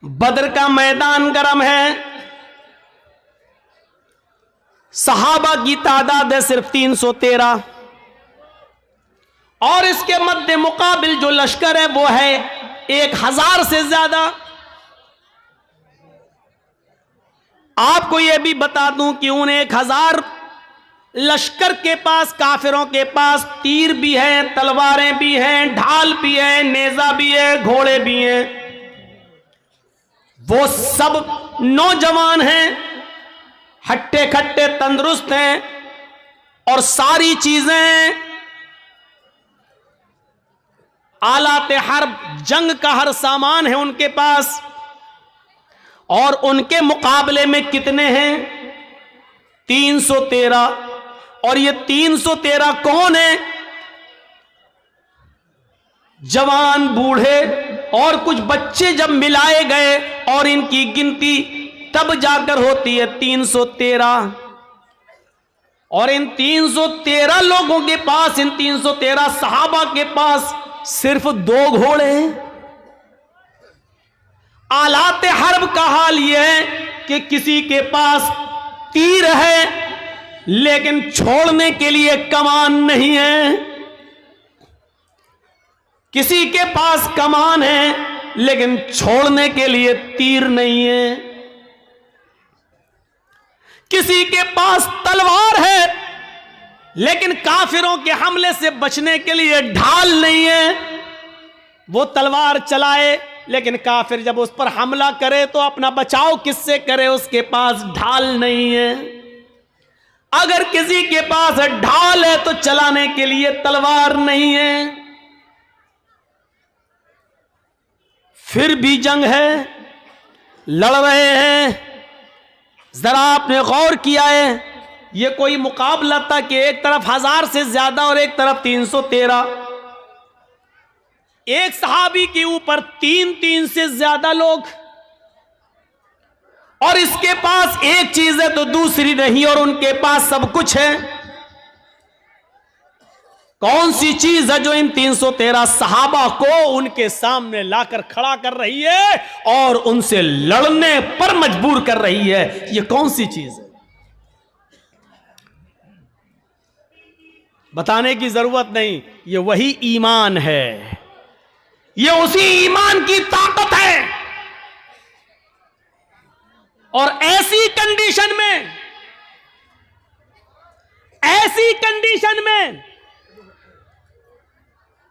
बदर का मैदान गर्म है, सहाबा की तादाद है सिर्फ 313 और इसके मध्य मुकाबिल जो लश्कर है वो है 1000 से ज्यादा। आपको यह भी बता दूं कि उन 1000 लश्कर के पास, काफिरों के पास तीर भी हैं, तलवारें भी हैं, ढाल भी है, नेजा भी है, घोड़े भी हैं। वो सब नौजवान हैं, हट्टे खट्टे तंदुरुस्त हैं और सारी चीजें आलाते हर्ब, जंग का हर सामान है उनके पास। और उनके मुकाबले में कितने हैं? 313। और ये 313 कौन है? जवान, बूढ़े और कुछ बच्चे जब मिलाए गए और इनकी गिनती तब जाकर होती है 313। और इन 313 लोगों के पास, इन 313 सहाबा के पास सिर्फ 2 घोड़े हैं। आलाते हर्ब का हाल यह है कि किसी के पास तीर है लेकिन छोड़ने के लिए कमान नहीं है, किसी के पास कमान है लेकिन छोड़ने के लिए तीर नहीं है, किसी के पास तलवार है लेकिन काफिरों के हमले से बचने के लिए ढाल नहीं है। वो तलवार चलाए लेकिन काफिर जब उस पर हमला करे तो अपना बचाव किससे करे? उसके पास ढाल नहीं है। अगर किसी के पास ढाल है तो चलाने के लिए तलवार नहीं है। फिर भी जंग है, लड़ रहे हैं। जरा आपने गौर किया है, ये कोई मुकाबला था कि एक तरफ 1000 से ज्यादा और एक तरफ 313। एक सहाबी के ऊपर 3 से ज्यादा लोग, और इसके पास एक चीज है तो दूसरी नहीं, और उनके पास सब कुछ है। कौन सी चीज है जो इन 313 सहाबा को उनके सामने लाकर खड़ा कर रही है और उनसे लड़ने पर मजबूर कर रही है? ये कौन सी चीज है? बताने की जरूरत नहीं, ये वही ईमान है। ये उसी ईमान की ताकत है। और ऐसी कंडीशन में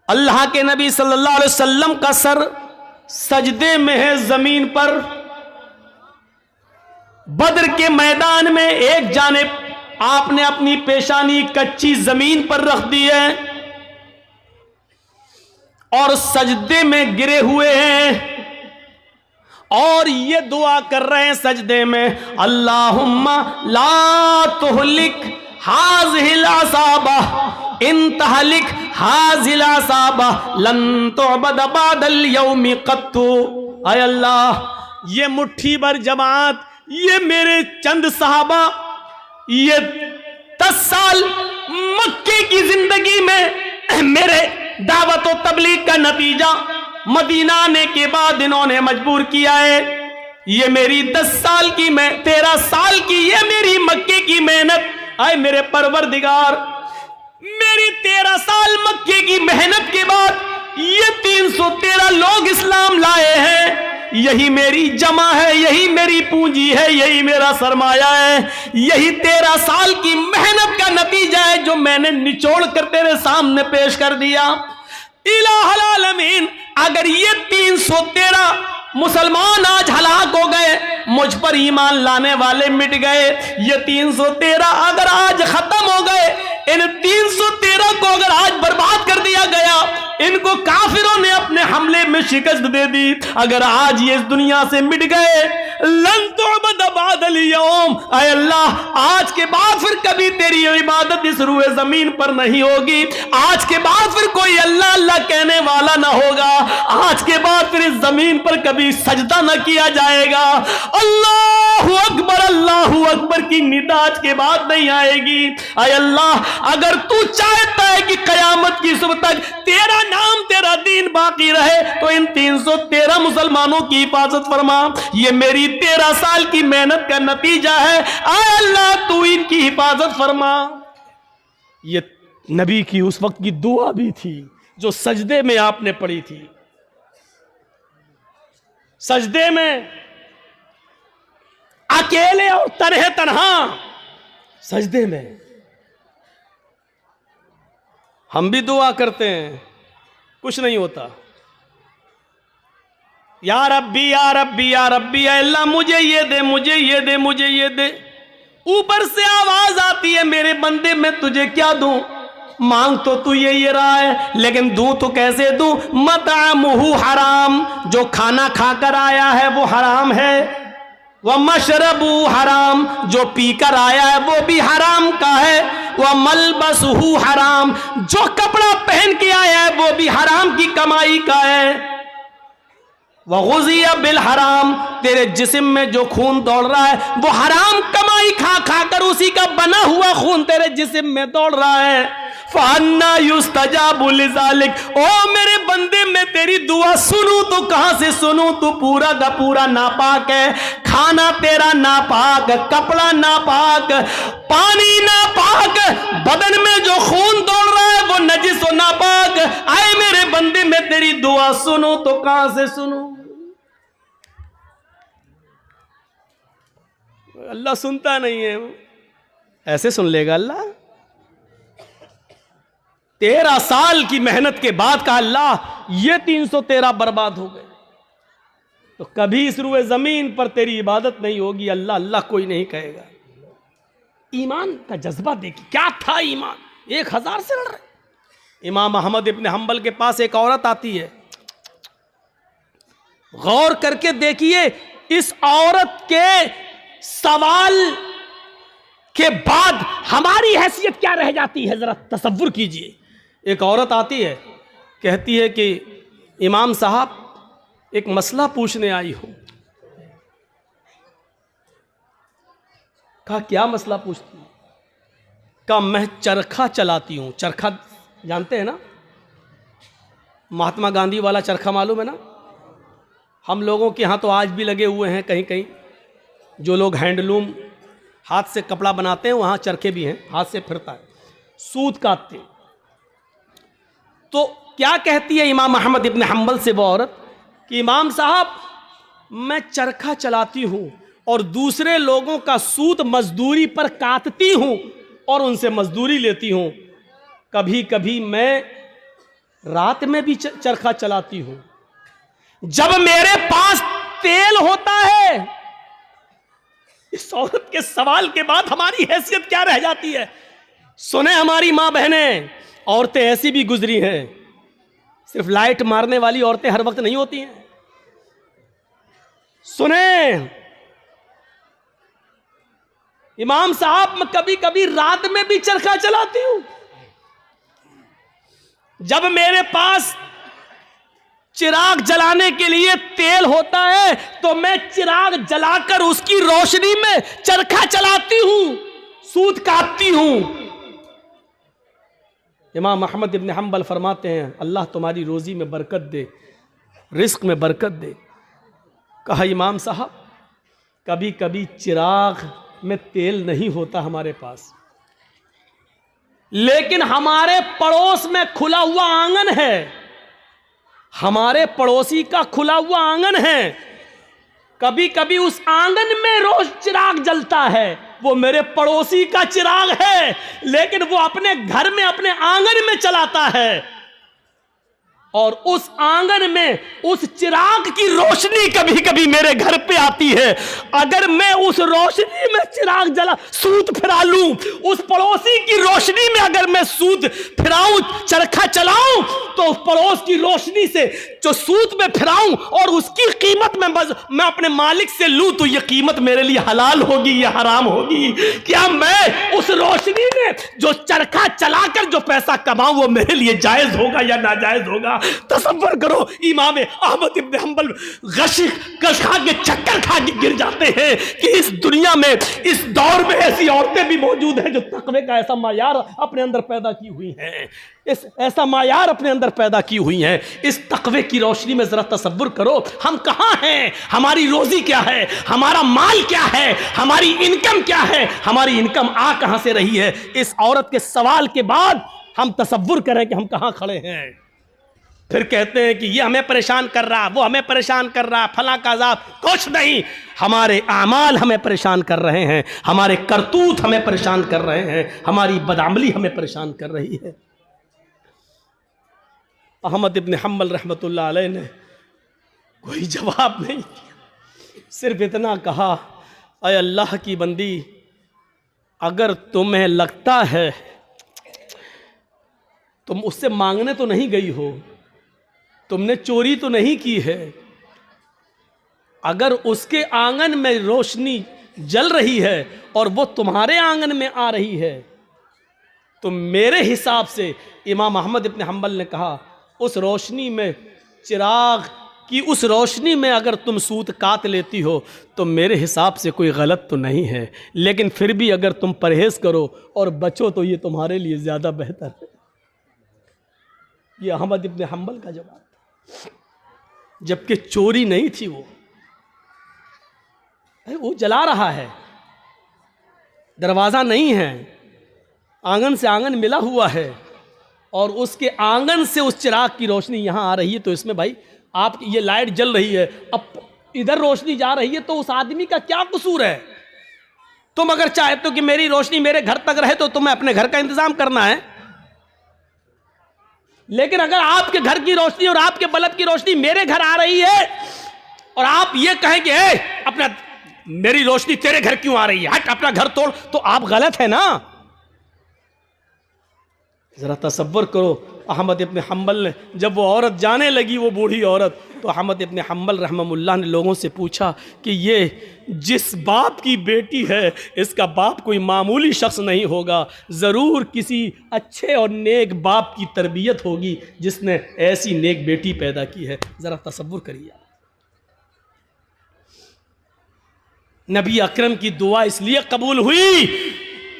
अल्लाह के नबी सल्लल्लाहु अलैहि वसल्लम का सर सजदे में है जमीन पर। बद्र के मैदान में एक जानिब आपने अपनी पेशानी कच्ची जमीन पर रख दी है और सजदे में गिरे हुए हैं और ये दुआ कर रहे हैं सजदे में, अल्लाहुम्मा ला तुहलिक हाज़िहिल असाबा इन तहलिक हाज़िल असाबा लन तुअबद बअदल यौमि क़त्तु। आय अल्लाह, ये मुट्ठी भर जमात, ये मेरे चंद सहाबा, ये 10 साल मक्के की जिंदगी में मेरे दावत और तबलीग का नतीजा मदीना आने के बाद इन्होंने मजबूर किया है। ये मेरी 10 साल की, मैं 13 साल की, ये मेरी मक्के की मेहनत। आए मेरे परवरदिगार, मेरी 13 साल मक्के की मेहनत के बाद ये 313 लोग इस्लाम लाए हैं। यही मेरी जमा है, यही मेरी पूंजी है, यही मेरा सरमाया है, यही 13 साल की मेहनत का नतीजा है जो मैंने निचोड़ कर तेरे सामने पेश कर दिया। इलाहुल आलमीन, अगर ये 313 मुसलमान आज हलाक हो गए, मुझ पर ईमान लाने वाले मिट गए, ये 313 अगर आज खत्म हो गए, इन 313 को अगर आज बर्बाद कर दिया गया, इनको काफिरों ने अपने हमले में शिकस्त दे दी, अगर आज ये इस दुनिया से मिट गए, लन तुअबद बअदल यौम, ऐ अल्लाह आज के बाद फिर कभी तेरी इबादत इस रूए जमीन पर नहीं होगी। आज के बाद फिर कोई अल्लाह अल्लाह कहने वाला ना होगा। आज के बाद फिर इस जमीन पर कभी सजदा न किया जाएगा। अल्लाह अल्लाहू अकबर की निदाज के बाद नहीं आएगी। आय अल्लाह, अगर तू चाहता है कि कयामत की सुबह तक तेरा नाम तेरा दीन बाकी रहे तो इन 313 मुसलमानों की हिफाजत फरमा। ये मेरी 13 साल की मेहनत का नतीजा है। आय अल्लाह, तू इनकी हिफाजत फरमा। ये नबी की उस वक्त की दुआ भी थी जो सजदे में आपने पढ़ी थी। सजदे में अकेले और तन्हा सजदे में हम भी दुआ करते हैं, कुछ नहीं होता। या रब्बी या रब्बी या रब्बी, अल्लाह मुझे ये दे, मुझे ये दे, मुझे ये दे। ऊपर से आवाज आती है, मेरे बंदे मैं तुझे क्या दूं? मांग तो तू ये रहा है, लेकिन दूं तो कैसे दूं? मतअमुहु हराम, जो खाना खाकर आया है वो हराम है। वह मशरबु हराम, जो पीकर आया है वो भी हराम का है। वह मलबसहु हराम, जो कपड़ा पहन के आया है वो भी हराम की कमाई का है। वग़ुज़िया बिल हराम, तेरे जिस्म में जो खून दौड़ रहा है वो हराम कमाई खा खा कर उसी का बना हुआ खून तेरे जिस्म में दौड़ रहा है। फ़अन्ना युस्तजाबु लिज़ालिक, ओ मेरे बंदे मैं तेरी दुआ सुनूं तो कहां से सुनूं? तू पूरा का पूरा नापाक है। खाना तेरा नापाक, कपड़ा नापाक, पानी नापाक, बदन में जो खून दौड़ रहा है वो नजिस और नापाक। आए मेरे बंदे मैं तेरी दुआ सुनूं तो कहां से सुनूं? अल्लाह सुनता नहीं है, ऐसे सुन लेगा अल्लाह? 13 साल की मेहनत के बाद का अल्लाह ये 313 बर्बाद हो गए, तो कभी इस रुए जमीन पर तेरी इबादत नहीं होगी। अल्लाह अल्लाह कोई नहीं कहेगा। ईमान का जज्बा देखिए, क्या था ईमान। 1000 से लड़ रहे। इमाम अहमद इब्न हंबल के पास एक औरत आती है, गौर करके देखिए इस औरत के सवाल के बाद हमारी हैसियत क्या रह जाती है, जरा तसव्वुर कीजिए। एक औरत आती है, कहती है कि इमाम साहब एक मसला पूछने आई हूं। कहा क्या मसला पूछती हूं? कहा मैं चरखा चलाती हूं। चरखा जानते हैं ना, महात्मा गांधी वाला चरखा मालूम है ना? हम लोगों के यहां तो आज भी लगे हुए हैं कहीं कहीं। जो लोग हैंडलूम हाथ से कपड़ा बनाते हैं वहां चरखे भी हैं, हाथ से फिरता है, सूत काटते हैं। तो क्या कहती है इमाम अहमद इब्न हंबल से वो औरत कि इमाम साहब मैं चरखा चलाती हूं और दूसरे लोगों का सूत मजदूरी पर काटती हूं और उनसे मजदूरी लेती हूं। कभी कभी मैं रात में भी चरखा चलाती हूं। जब मेरे पास तेल होता है। इस औरत के सवाल के बाद हमारी हैसियत क्या रह जाती है? सुने हमारी मां बहनें, औरतें ऐसी भी गुजरी हैं। सिर्फ लाइट मारने वाली औरतें हर वक्त नहीं होती हैं। सुने इमाम साहब, मैं कभी कभी रात में भी चरखा चलाती हूं। जब मेरे पास चिराग जलाने के लिए तेल होता है तो मैं चिराग जलाकर उसकी रोशनी में चरखा चलाती हूं, सूत काटती हूं। इमाम अहमद इब्न हंबल फरमाते हैं अल्लाह तुम्हारी रोजी में बरकत दे, रिस्क में बरकत दे। कहा इमाम साहब कभी कभी चिराग में तेल नहीं होता हमारे पास, लेकिन हमारे पड़ोस में खुला हुआ आंगन है, हमारे पड़ोसी का खुला हुआ आंगन है। कभी कभी उस आंगन में रोज चिराग जलता है, वो मेरे पड़ोसी का चिराग है, लेकिन वो अपने घर में अपने आंगन में चलाता है और उस आंगन में उस चिराग की रोशनी कभी कभी मेरे घर पे आती है। अगर मैं उस रोशनी में चिराग जला सूत फिरा लूं, उस पड़ोसी की रोशनी में अगर मैं सूत फिराऊं, चरखा चलाऊं, तो उस पड़ोस की रोशनी से जो सूत में फिराऊं और उसकी कीमत में मैं अपने मालिक से लूं, तो यह कीमत मेरे लिए हलाल होगी या हराम होगी? क्या मैं उस रोशनी में जो चरखा चलाकर जो पैसा कमाऊं वो मेरे लिए जायज होगा या नाजायज होगा? तसव्वुर करो इमाम अहमद इब्न हंबल कश खा के चक्कर खा के गिर जाते हैं कि इस दुनिया में, इस दौर में ऐसी औरतें भी मौजूद हैं जो तकवे का ऐसा मायार अपने अंदर पैदा की हुई हैं, इस ऐसा मायार अपने अंदर पैदा की हुई हैं। इस तकवे की रोशनी में जरा तसव्वुर करो हम कहाँ हैं, हमारी रोजी क्या है, हमारा माल क्या है, हमारी इनकम क्या है, हमारी इनकम आ कहाँ से रही है। इस औरत के सवाल के बाद हम तसव्वुर करें कि हम कहाँ खड़े हैं। फिर कहते हैं कि ये हमें परेशान कर रहा, वो हमें परेशान कर रहा, फला का अज़ाब। कुछ नहीं, हमारे आमाल हमें परेशान कर रहे हैं, हमारे करतूत हमें परेशान कर रहे हैं, हमारी बदअमली हमें परेशान कर रही है। अहमद इब्न हंबल रहमतुल्लाह अलैह ने कोई जवाब नहीं दिया, सिर्फ इतना कहा, अय अल्लाह की बंदी, अगर तुम्हें लगता है, तुम उससे मांगने तो नहीं गई हो, तुमने चोरी तो नहीं की है, अगर उसके आंगन में रोशनी जल रही है और वो तुम्हारे आंगन में आ रही है, तो मेरे हिसाब से, इमाम अहमद इब्न हंबल ने कहा, उस रोशनी में, चिराग की उस रोशनी में अगर तुम सूत काट लेती हो तो मेरे हिसाब से कोई गलत तो नहीं है, लेकिन फिर भी अगर तुम परहेज करो और बचो तो ये तुम्हारे लिए ज़्यादा बेहतर है। ये अहमद इब्न हंबल का जवाब था, जबकि चोरी नहीं थी, वो जला रहा है, दरवाज़ा नहीं है, आंगन से आंगन मिला हुआ है और उसके आंगन से उस चिराग की रोशनी यहाँ आ रही है, तो इसमें भाई आप, ये लाइट जल रही है, अब इधर रोशनी जा रही है, तो उस आदमी का क्या कसूर है। तुम अगर चाहते हो कि मेरी रोशनी मेरे घर तक रहे तो तुम्हें अपने घर का इंतजाम करना है, लेकिन अगर आपके घर की रोशनी और आपके बल्ब की रोशनी मेरे घर आ रही है और आप ये कहें कि अपना, मेरी रोशनी तेरे घर क्यों आ रही है, हट अपना घर तोड़, तो आप गलत है ना। जरा तसव्वुर करो, अहमद इब्न हंबल ने, जब वो औरत जाने लगी, वो बूढ़ी औरत, तो अहमद इब्न हंबल रहमहुल्लाह ने लोगों से पूछा कि ये जिस बाप की बेटी है, इसका बाप कोई मामूली शख्स नहीं होगा, ज़रूर किसी अच्छे और नेक बाप की तरबियत होगी जिसने ऐसी नेक बेटी पैदा की है। ज़रा तसव्वुर करिए, नबी अकरम की दुआ इसलिए कबूल हुई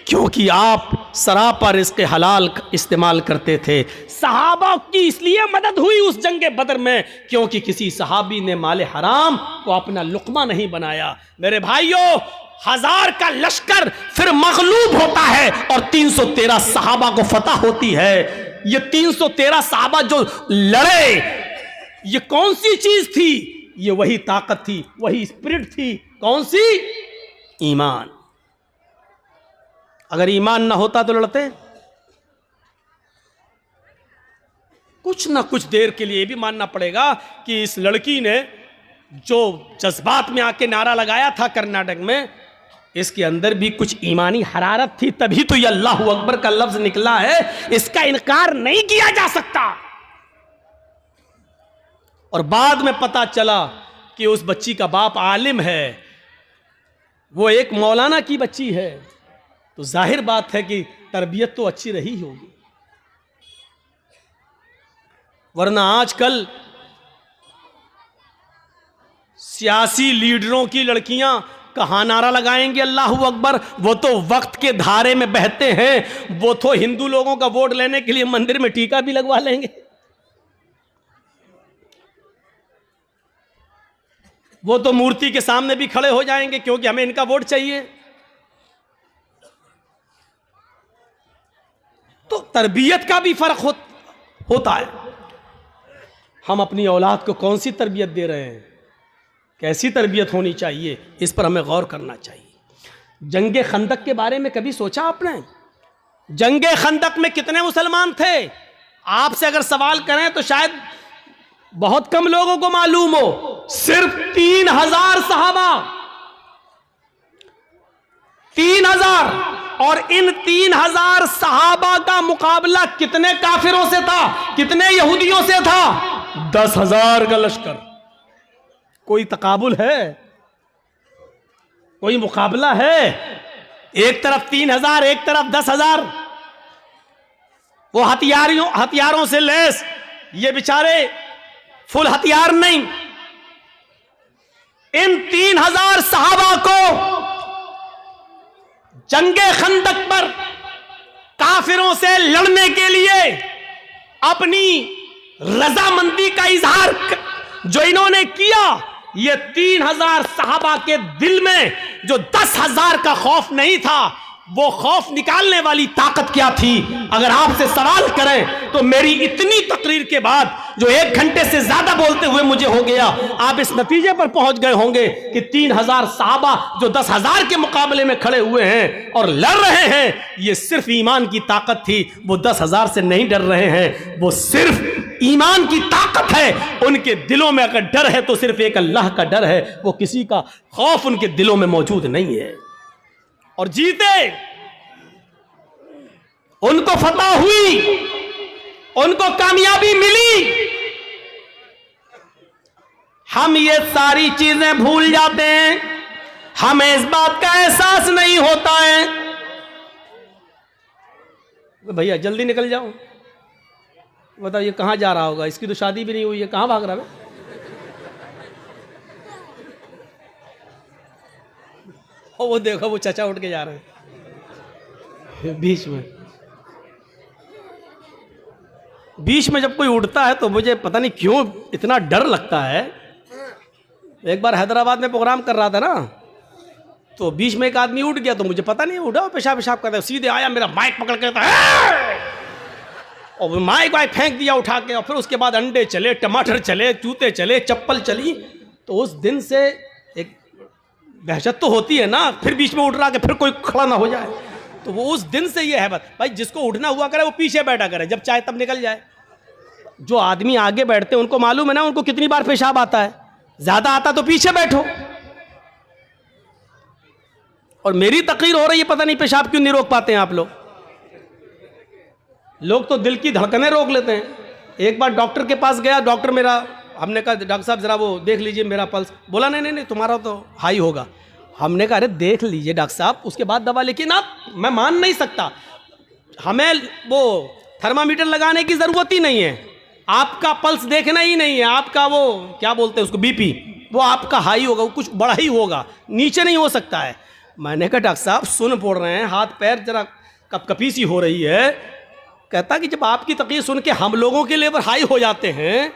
क्योंकि आप सरापा रिज़्क़ हलाल इस्तेमाल करते थे। सहाबा की इसलिए मदद हुई उस जंगे बदर में क्योंकि किसी सहाबी ने माले हराम को अपना लुक़मा नहीं बनाया। मेरे भाइयों, 1000 का लश्कर फिर मगलूब होता है और 313 सहाबा को फतह होती है। ये 313 सहाबा जो लड़े, ये कौन सी चीज थी? ये वही ताकत थी, वही स्पिरिट थी। कौन सी? ईमान। अगर ईमान ना होता तो लड़ते? कुछ ना कुछ देर के लिए भी मानना पड़ेगा कि इस लड़की ने जो जज्बात में आके नारा लगाया था कर्नाटक में, इसके अंदर भी कुछ ईमानी हरारत थी, तभी तो ये अल्लाह अकबर का लफ्ज निकला है। इसका इनकार नहीं किया जा सकता। और बाद में पता चला कि उस बच्ची का बाप आलिम है, वो एक मौलाना की बच्ची है, तो जाहिर बात है कि तरबियत तो अच्छी रही होगी। वरना आजकल सियासी लीडरों की लड़कियां कहाँ नारा लगाएंगे अल्लाहू अकबर? वो तो वक्त के धारे में बहते हैं। वो तो हिंदू लोगों का वोट लेने के लिए मंदिर में टीका भी लगवा लेंगे। वो तो मूर्ति के सामने भी खड़े हो जाएंगे क्योंकि हमें इनका वोट चाहिए। तो तरबियत का भी फर्क होता है। हम अपनी औलाद को कौन सी तरबियत दे रहे हैं, कैसी तरबियत होनी चाहिए, इस पर हमें गौर करना चाहिए। जंगे खंदक के बारे में कभी सोचा आपने? जंगे खंदक में कितने मुसलमान थे? आपसे अगर सवाल करें तो शायद बहुत कम लोगों को मालूम हो। सिर्फ 3000 सहाबा, 3000, और इन 3000 सहाबा का मुकाबला कितने काफिरों से था, कितने यहूदियों से था? 10,000 का लश्कर। कोई तकाबुल है? कोई मुकाबला है? एक तरफ 3000, एक तरफ 10,000। वो हथियारों से लैस ये बेचारे फुल हथियार नहीं, इन 3000 सहाबा को जंगे खंदक पर काफिरों से लड़ने के लिए अपनी रजामंदी का इजहार जो इन्होंने किया, ये 3000 सहाबा के दिल में जो 10,000 का खौफ नहीं था, वो खौफ निकालने वाली ताकत क्या थी? अगर आपसे सवाल करें तो मेरी इतनी तकरीर के बाद जो 1 घंटे से ज्यादा बोलते हुए मुझे हो गया, आप इस नतीजे पर पहुंच गए होंगे कि 3000 सहाबा जो 10,000 के मुकाबले में खड़े हुए हैं और लड़ रहे हैं, ये सिर्फ ईमान की ताकत थी। वो 10,000 से नहीं डर रहे हैं, वो सिर्फ ईमान की ताकत है। उनके दिलों में अगर डर है तो सिर्फ एक अल्लाह का डर है, वो किसी का खौफ उनके दिलों में मौजूद नहीं है। और जीते, उनको फतह हुई, उनको कामयाबी मिली। हम ये सारी चीजें भूल जाते हैं, हमें इस बात का एहसास नहीं होता है। भैया जल्दी निकल जाओ, बताओ ये कहां जा रहा होगा? इसकी तो शादी भी नहीं हुई है, कहां भाग रहा है? वो देखो वो चचा उठ के जा रहे हैं। बीच में जब कोई उठता है तो मुझे पता नहीं क्यों इतना डर लगता है। एक बार हैदराबाद में प्रोग्राम कर रहा था ना, तो बीच में एक आदमी उठ गया, तो मुझे पता नहीं उठा, पेशाब करता है, सीधे आया, मेरा माइक पकड़ के और माइक वाइक फेंक दिया उठा के। और फिर उसके बाद अंडे चले, टमाटर चले, जूते चले, चप्पल चली। तो उस दिन से एक दहशत तो होती है ना, फिर बीच में उठ रहा कि फिर कोई खड़ा ना हो जाए। तो वो उस दिन से ये है बस भाई, जिसको उठना हुआ करे वो पीछे बैठा करे, जब चाहे तब निकल जाए। जो आदमी आगे बैठते हैं उनको मालूम है ना उनको कितनी बार पेशाब आता है, ज्यादा आता तो पीछे बैठो। और मेरी तकरीर हो रही है, पता नहीं पेशाब क्यों नहीं रोक पाते हैं आप लोग। लोग तो दिल की धड़कनें रोक लेते हैं। एक बार डॉक्टर के पास गया, डॉक्टर मेरा, हमने कहा डॉक्टर साहब जरा वो देख लीजिए मेरा पल्स। बोला नहीं नहीं नहीं तुम्हारा तो हाई होगा। हमने कहा अरे देख लीजिए डॉक्टर साहब, उसके बाद दवा। लेकिन आप, मैं मान नहीं सकता, हमें वो थर्मामीटर लगाने की ज़रूरत ही नहीं है, आपका पल्स देखना ही नहीं है, आपका वो क्या बोलते हैं उसको, बीपी, वो आपका हाई होगा, वो कुछ बड़ा ही होगा, नीचे नहीं हो सकता है। मैंने कहा डॉक्टर साहब सुन पड़ रहे हैं, हाथ पैर जरा कपकपी सी हो रही है। कहता कि जब आपकी तकलीफ सुन के हम लोगों के लेवल हाई हो जाते हैं,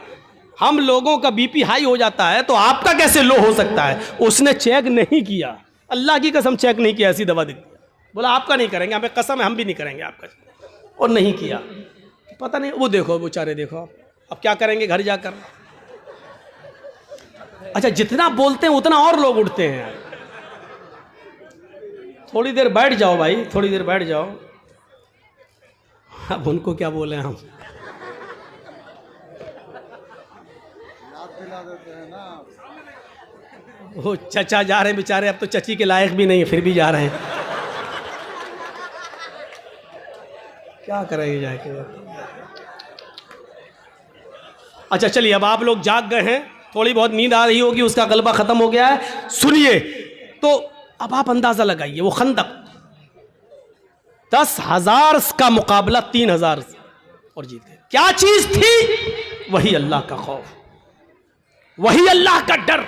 हम लोगों का बीपी हाई हो जाता है, तो आपका कैसे लो हो सकता है? उसने चेक नहीं किया, अल्लाह की कसम चेक नहीं किया, ऐसी दवा दी। बोला आपका नहीं करेंगे, हमें कसम है हम भी नहीं करेंगे आपका, और नहीं किया। पता नहीं, वो देखो बेचारे, देखो अब क्या करेंगे घर जाकर। अच्छा जितना बोलते हैं उतना और लोग उठते हैं। थोड़ी देर बैठ जाओ भाई, थोड़ी देर बैठ जाओ। अब उनको क्या बोले हम, वो चचा जा रहे हैं बेचारे, अब तो चची के लायक भी नहीं है, फिर भी जा रहे हैं। क्या करेंगे जाके। अच्छा चलिए, अब आप लोग जाग गए हैं, थोड़ी बहुत नींद आ रही होगी, उसका गलबा खत्म हो गया है। सुनिए, तो अब आप अंदाजा लगाइए, वो खंदक 10,000 का मुकाबला 3,000 और जीत गए। क्या चीज थी? वही अल्लाह का खौफ, वही अल्लाह का डर।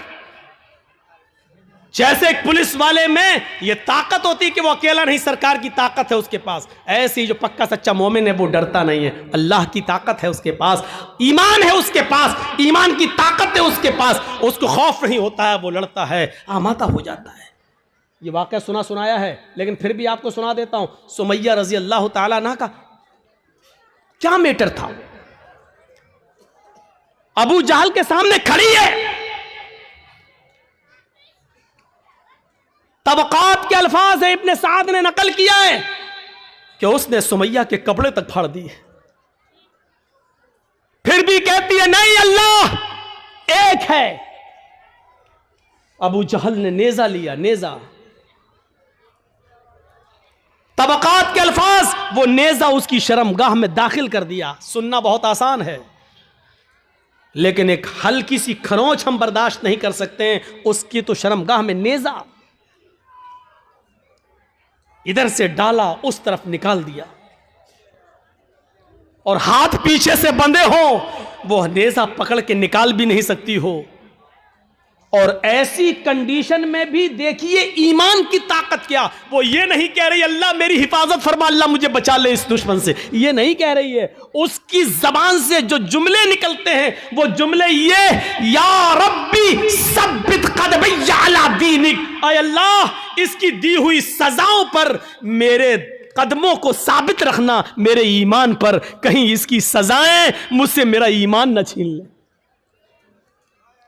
जैसे एक पुलिस वाले में ये ताकत होती कि वो अकेला नहीं, सरकार की ताकत है उसके पास, ऐसे ही जो पक्का सच्चा मोमिन है वो डरता नहीं है, अल्लाह की ताकत है उसके पास, ईमान है उसके पास, ईमान की ताकत है उसके पास, उसको खौफ नहीं होता है, वो लड़ता है, आमादा हो जाता है। ये वाकया सुनाया है, लेकिन फिर भी आपको सुना देता हूं। सुमैया रजी अल्लाह ताला अन्हा का क्या मैटर था? अबू जहल के सामने खड़ी है, तबकात के अल्फाज है, इब्ने साद ने नकल किया है कि उसने सुमैया के कपड़े तक फाड़ दिए, फिर भी कहती है नहीं अल्लाह एक है। अबू जहल ने नेजा लिया, नेजा, तबकात के अल्फाज, वो नेजा उसकी शर्मगाह में दाखिल कर दिया। सुनना बहुत आसान है, लेकिन एक हल्की सी खरोंच हम बर्दाश्त नहीं कर सकते हैं, उसकी तो शर्मगाह में नेजा, इधर से डाला उस तरफ निकाल दिया, और हाथ पीछे से बंधे हो, वो नेज़ा पकड़ के निकाल भी नहीं सकती हो। और ऐसी कंडीशन में भी देखिए ईमान की ताकत क्या, वो ये नहीं कह रही अल्लाह मेरी हिफाजत फरमा, अल्लाह मुझे बचा ले इस दुश्मन से, ये नहीं कह रही है। उसकी जबान से जो जुमले निकलते हैं वो जुमले ये, या रब्बी सब्बित क़दमी अला दीनिक, ऐ अल्लाह इसकी दी हुई सजाओं पर मेरे कदमों को साबित रखना, मेरे ईमान पर, कहीं इसकी सजाएं मुझसे मेरा ईमान न छीन ले।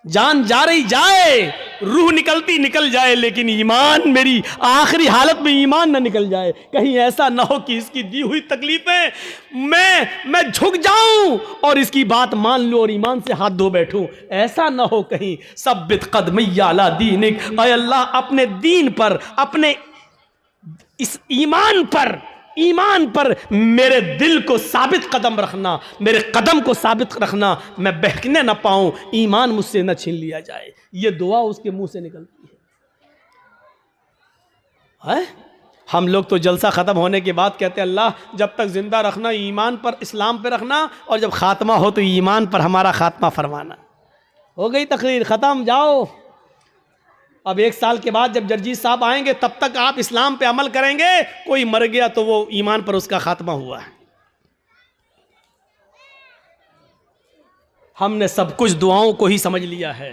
जान जा रही जाए, रूह निकलती निकल जाए, लेकिन ईमान, मेरी आखिरी हालत में ईमान ना निकल जाए। कहीं ऐसा ना हो कि इसकी दी हुई तकलीफें मैं झुक जाऊं और इसकी बात मान लूं और ईमान से हाथ धो बैठूं। ऐसा ना हो कहीं। सब्बित क़दमी अला दीनिक, ऐ अल्लाह अपने दीन पर, अपने इस ईमान पर मेरे दिल को साबित कदम रखना, मेरे कदम को साबित रखना, मैं बहकने ना पाऊं, ईमान मुझसे न छीन लिया जाए। ये दुआ उसके मुंह से निकलती है। हम लोग तो जलसा ख़त्म होने के बाद कहते हैं अल्लाह जब तक ज़िंदा रखना ईमान पर, इस्लाम पर रखना, और जब ख़ात्मा हो तो ईमान पर हमारा ख़ात्मा फरमाना। हो गई तकरीर, ख़त्म, जाओ। अब 1 साल के बाद जब जर्जी साहब आएंगे तब तक आप इस्लाम पे अमल करेंगे। कोई मर गया तो वो ईमान पर उसका खात्मा हुआ है। हमने सब कुछ दुआओं को ही समझ लिया है।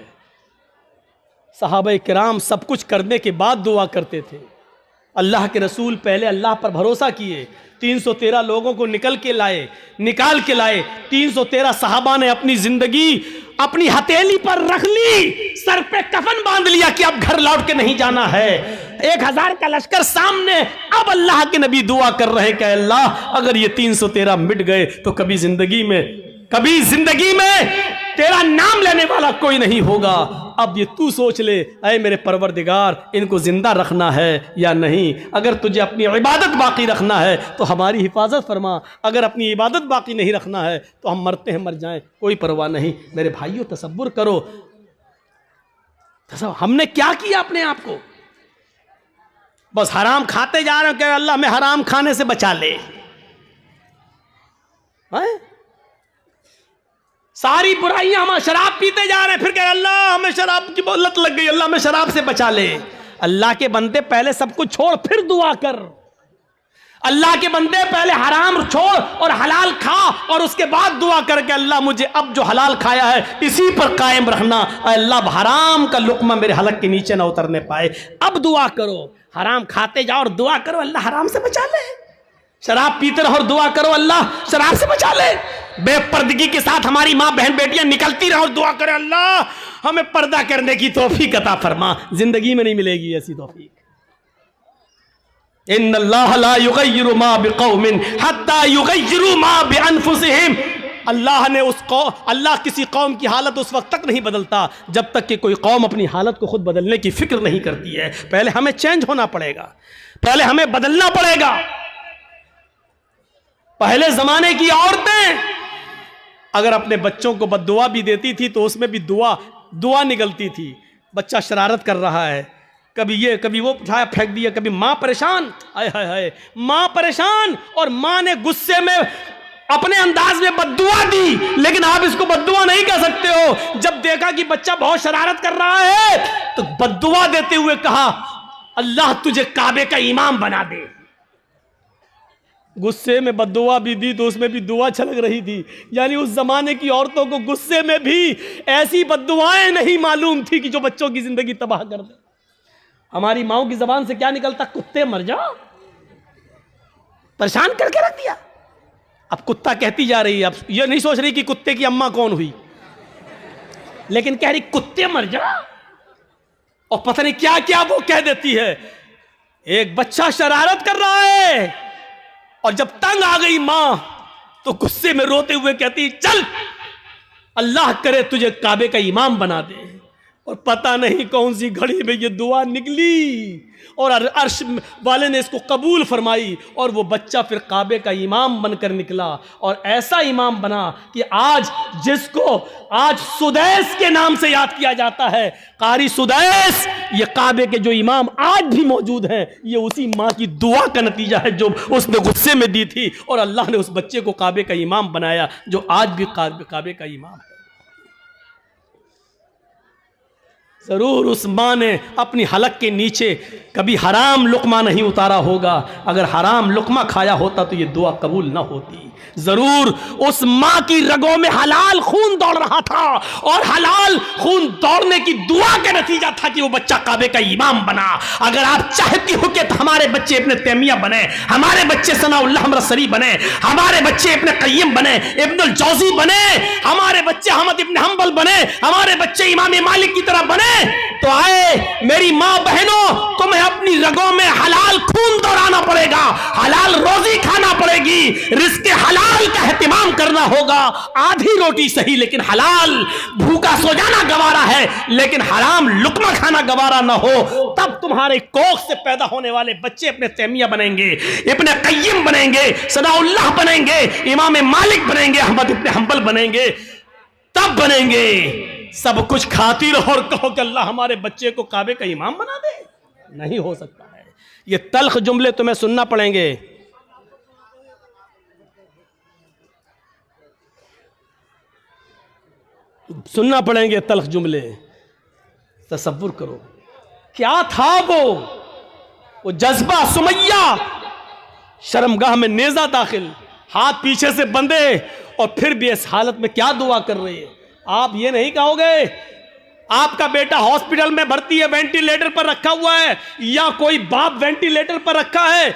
सहाबा किराम सब कुछ करने के बाद दुआ करते थे। अल्लाह के रसूल पहले अल्लाह पर भरोसा किए, 313 लोगों को निकाल के लाए। 313 सहाबा ने अपनी जिंदगी अपनी हथेली पर रख ली, सर पे कफन बांध लिया कि अब घर लौट के नहीं जाना है। 1000 का लश्कर सामने, अब अल्लाह के नबी दुआ कर रहे कि अल्लाह अगर ये 313 मिट गए तो कभी जिंदगी में तेरा नाम लेने वाला कोई नहीं होगा। अब ये तू सोच ले, ऐ मेरे परवरदिगार, इनको जिंदा रखना है या नहीं। अगर तुझे अपनी इबादत बाकी रखना है तो हमारी हिफाजत फरमा, अगर अपनी इबादत बाकी नहीं रखना है तो हम मरते हैं मर जाएं, कोई परवाह नहीं। मेरे भाइयों तसव्वुर करो, हमने क्या किया अपने आप को। बस हराम खाते जा रहे हो कि अल्लाह हमें हराम खाने से बचा ले। सारी बुराइयां, हम शराब पीते जा रहे हैं, फिर कह अल्लाह हमें शराब की लत लग गई, अल्लाह हमें शराब से बचा ले। अल्लाह के बंदे पहले सब कुछ छोड़ फिर दुआ कर। अल्लाह के बंदे पहले हराम छोड़ और हलाल खा और उसके बाद दुआ कर के अल्लाह मुझे अब जो हलाल खाया है इसी पर कायम रखना। अल्लाह हराम का लुक़मा मेरे हलक के नीचे ना उतरने पाए। अब दुआ करो, हराम खाते जाओ और दुआ करो अल्लाह हराम से बचा ले। शराब पीते रहो और दुआ करो अल्लाह शराब से बचा ले। बेपर्दगी के साथ हमारी माँ बहन बेटियां निकलती रहो और दुआ करे अल्लाह हमें पर्दा करने की तौफीक अता फरमा। जिंदगी में नहीं मिलेगी ऐसी तौफीक। इन्नल्लाह ला युगय्यिरु मा बिक़ौमिन हत्ता युगय्यिरु मा बिअनफुसिहिम। अल्लाह किसी कौम की हालत उस वक्त तक नहीं बदलता जब तक कि कोई कौम अपनी हालत को खुद बदलने की फिक्र नहीं करती है। पहले हमें चेंज होना पड़ेगा, पहले हमें बदलना पड़ेगा। पहले जमाने की औरतें अगर अपने बच्चों को बद्दुआ भी देती थी तो उसमें भी दुआ निकलती थी। बच्चा शरारत कर रहा है, कभी ये कभी वो उठाया फेंक दिया, कभी माँ परेशान, हाय हाय हाय माँ परेशान, और माँ ने गुस्से में अपने अंदाज में बद्दुआ दी। लेकिन आप इसको बद्दुआ नहीं कह सकते हो। जब देखा कि बच्चा बहुत शरारत कर रहा है तो बद्दुआ देते हुए कहा अल्लाह तुझे काबे का इमाम बना दे। गुस्से में बद्दुआ भी दी तो उसमें भी दुआ छलक रही थी। यानी उस जमाने की औरतों को गुस्से में भी ऐसी बद्दुआएं नहीं मालूम थी कि जो बच्चों की जिंदगी तबाह कर दे। हमारी माओ की जबान से क्या निकलता, कुत्ते मर जाओ, परेशान करके रख दिया। अब कुत्ता कहती जा रही है, अब ये नहीं सोच रही कि कुत्ते की अम्मा कौन हुई, लेकिन कह रही कुत्ते मर जाओ, और पता नहीं क्या क्या वो कह देती है। एक बच्चा शरारत कर रहा है और जब तंग आ गई मां तो गुस्से में रोते हुए कहती चल अल्लाह करे तुझे काबे का इमाम बना दे। और पता नहीं कौन सी घड़ी में ये दुआ निकली और अर्श वाले ने इसको कबूल फरमाई और वो बच्चा फिर काबे का इमाम बनकर निकला। और ऐसा इमाम बना कि आज जिसको आज सुदैस के नाम से याद किया जाता है, कारी सुदैस, ये काबे के जो इमाम आज भी मौजूद हैं, ये उसी माँ की दुआ का नतीजा है जो उसने गुस्से में दी थी और अल्लाह ने उस बच्चे को काबे का इमाम बनाया, जो आज भी काबे का इमाम है। जरूर उस माँ ने अपनी हलक के नीचे कभी हराम लुकमा नहीं उतारा होगा। अगर हराम लुकमा खाया होता तो ये दुआ कबूल ना होती। जरूर उस माँ की रगों में हलाल खून दौड़ रहा था और हलाल खून दौड़ने की दुआ का नतीजा था कि वो बच्चा काबे का इमाम बना। अगर आप चाहती हो कि हमारे बच्चे इब्न तैमिया बने, हमारे बच्चे सनाउल्लाह मरसरी बने, हमारे बच्चे इब्न क़य्यिम बने, इब्नुल जौज़ी बने, हमारे बच्चे अहमद इब्न हंबल बने, हमारे बच्चे इमाम मालिक की तरह बने, तो आए मेरी माँ बहनों, तुम्हें अपनी रगों में हलाल खून दौड़ाना पड़ेगा, हलाल रोजी खाना पड़ेगी, रिज़्क़ हलाल का एहतिमाम करना होगा। आधी रोटी सही लेकिन हलाल, भूखा सो जाना गवारा है लेकिन हराम लुकमा खाना गवारा ना हो, तब तुम्हारे कोख से पैदा होने वाले बच्चे अपने तैमिया बनेंगे, इब्न क़य्यिम बनेंगे, सनाउल्लाह बनेंगे, इमाम मालिक बनेंगे, अहमद इब्न हंबल बनेंगे, तब बनेंगे। सब कुछ खाती रहो और कहो कि अल्लाह हमारे बच्चे को काबे का इमाम बना दे, नहीं हो सकता है। ये तल्ख जुमले तुम्हें सुनना पड़ेंगे। सुनना पड़ेंगे तल्ख जुमले। तसव्वुर करो क्या था वो जज्बा। सुमैया शर्मगाह में नेजा दाखिल, हाथ पीछे से बंधे और फिर भी इस हालत में क्या दुआ कर रही है। आप ये नहीं कहोगे आपका बेटा हॉस्पिटल में भर्ती है, वेंटिलेटर पर रखा हुआ है, या कोई बाप वेंटिलेटर पर रखा है,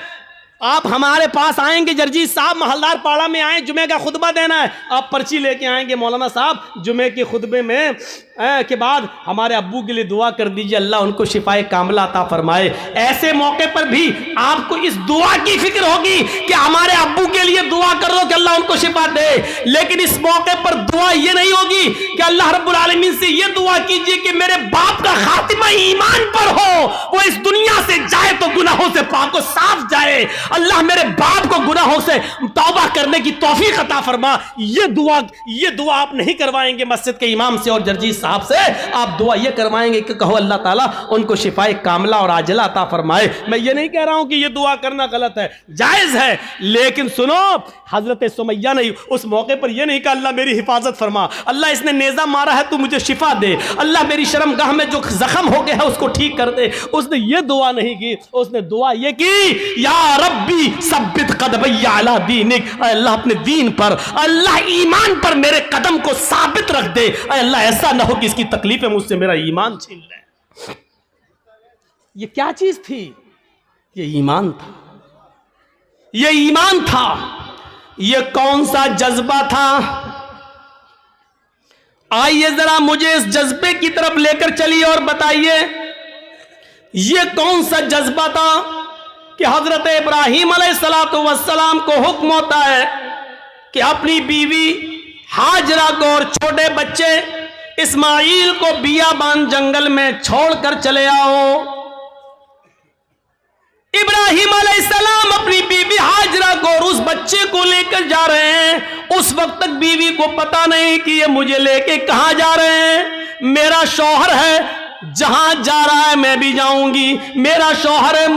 आप हमारे पास आएंगे, जर्जीत साहब महलदार पाड़ा में आए, जुमे का खुतबा देना है, आप पर्ची लेके आएंगे, मौलाना साहब जुमे के खुतबे में के बाद हमारे अब्बू के लिए दुआ कर दीजिए, अल्लाह उनको शिफाए कामिला अता फरमाए। ऐसे मौके पर भी आपको इस दुआ की फिक्र होगी कि हमारे अब्बू के लिए दुआ कर दो कि अल्लाह उनको शिफा दे, लेकिन इस मौके पर दुआ ये नहीं होगी कि अल्लाह रब्बुल आलमीन से ये दुआ कीजिए कि मेरे बाप का खातिमा ईमान पर हो, वो इस दुनिया से जाए तो गुनाहों से पाक व साफ जाए, अल्लाह मेरे बाप को गुनाहों से तौबा करने की तौफीक अता फरमा। ये दुआ आप नहीं करवाएंगे मस्जिद के इमाम से और जर्जीत साहब से, आप दुआ ये करवाएंगे कि कहो अल्लाह ताला उनको शिफाए कामिला और आजिला अता फरमाए। मैं ये नहीं कह रहा हूं कि ये दुआ करना गलत है, जायज है, लेकिन सुनो हजरत सुमैया ने उस मौके पर यह नहीं कहा अल्लाह मेरी हिफाजत फरमा, अल्लाह इसने नेजा मारा है तू मुझे शिफा दे, अल्लाह मेरी शर्मगाह में जो जख्म हो गया है उसको ठीक कर दे। उसने ये दुआ नहीं की, उसने दुआ ये की या रब्बी सब्बित कदमैया अला दीनिक, अल्लाह अपने दीन पर, अल्लाह ईमान पर मेरे कदम को साबित रख दे, अल्लाह ऐसा ना हो कि इसकी तकलीफें मुझसे मेरा ईमान छीन ले। ये क्या चीज थी? ये ईमान था, ये ईमान था। ये कौन सा जज्बा था? आइए जरा मुझे इस जज्बे की तरफ लेकर चलिए और बताइए ये कौन सा जज्बा था कि हजरत इब्राहीम अलैहिस्सलातु वस्सलाम को हुक्म होता है कि अपनी बीवी हाजरा को और छोटे बच्चे इस्माइल को बियाबान जंगल में छोड़कर चले आओ। इब्राहीम अलैहिस्सलाम अपनी बीवी हाजरा को और उस बच्चे को लेकर जा रहे हैं। उस वक्त तक बीवी को पता नहीं कि ये मुझे लेके कहां जा रहे हैं। मेरा शौहर है, जहां जा रहा है मैं भी जाऊंगी, मेरा शौहर है,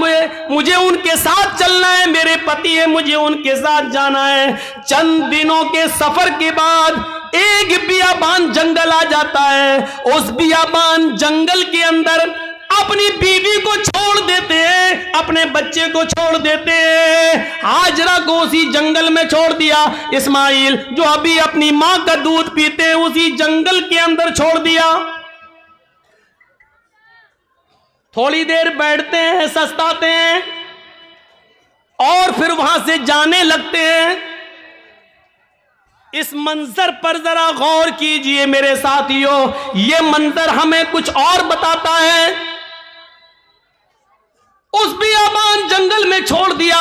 मुझे उनके साथ चलना है, मेरे पति है, मुझे उनके साथ जाना है। चंद दिनों के सफर के बाद एक बियाबान जंगल आ जाता है। उस बियाबान जंगल के अंदर अपनी बीवी को छोड़ देते हैं, अपने बच्चे को छोड़ देते हैं। हाजरा को उसी जंगल में छोड़ दिया। इस्माइल जो अभी अपनी मां का दूध पीते हैं उसी जंगल के अंदर छोड़ दिया। थोड़ी देर बैठते हैं, सस्ताते हैं और फिर वहां से जाने लगते हैं। इस मंजर पर जरा गौर कीजिए मेरे साथियों, यह मंजर हमें कुछ और बताता है। उस बियाबान जंगल में छोड़ दिया।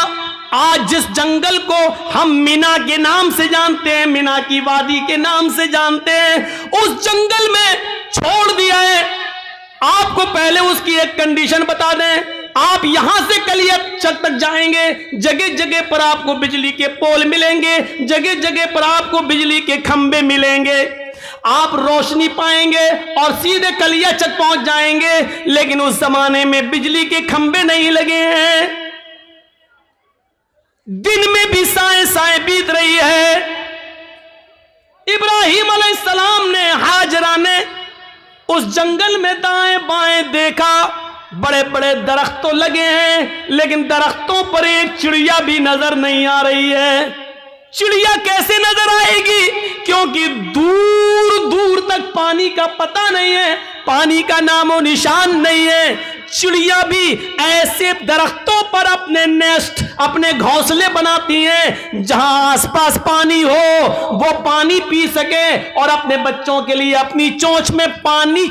आज जिस जंगल को हम मीना के नाम से जानते हैं, मीना की वादी के नाम से जानते हैं, उस जंगल में छोड़ दिया है। आपको पहले उसकी एक कंडीशन बता दें, आप यहां से कलिया छत तक जाएंगे, जगह जगह पर आपको बिजली के पोल मिलेंगे, जगह जगह पर आपको बिजली के खंबे मिलेंगे, आप रोशनी पाएंगे और सीधे कलिया छत पहुंच जाएंगे। लेकिन उस जमाने में बिजली के खंबे नहीं लगे हैं, दिन में भी साए साए बीत रही है। इब्राहिम अलैहिस्सलाम ने, हाजरा ने उस जंगल में दाएं बाएं देखा, बड़े बड़े दरख्त तो लगे हैं लेकिन दरख्तों पर एक चिड़िया भी नजर नहीं आ रही है। चिड़िया कैसे नजर आएगी, क्योंकि दूर दूर तक पानी का पता नहीं है, पानी का नामो निशान नहीं है। चिड़िया भी ऐसे दरख्तों पर अपने नेस्ट, अपने घोंसले बनाती हैं जहां आसपास पानी हो, वो पानी पी सके और अपने बच्चों के लिए अपनी चोंच में पानी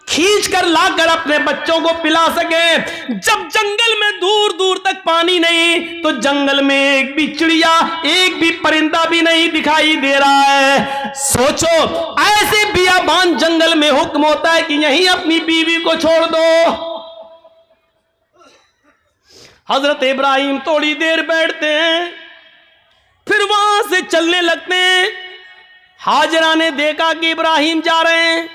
खींच कर लाकर अपने बच्चों को पिला सके। जब जंगल में दूर दूर तक पानी नहीं, तो जंगल में एक भी चिड़िया, एक भी परिंदा भी नहीं दिखाई दे रहा है। सोचो, ऐसे बियाबान जंगल में हुक्म होता है कि यहीं अपनी बीवी को छोड़ दो। हजरत इब्राहिम थोड़ी देर बैठते हैं, फिर वहां से चलने लगते हैं। हाजरा ने देखा कि इब्राहिम जा रहे हैं,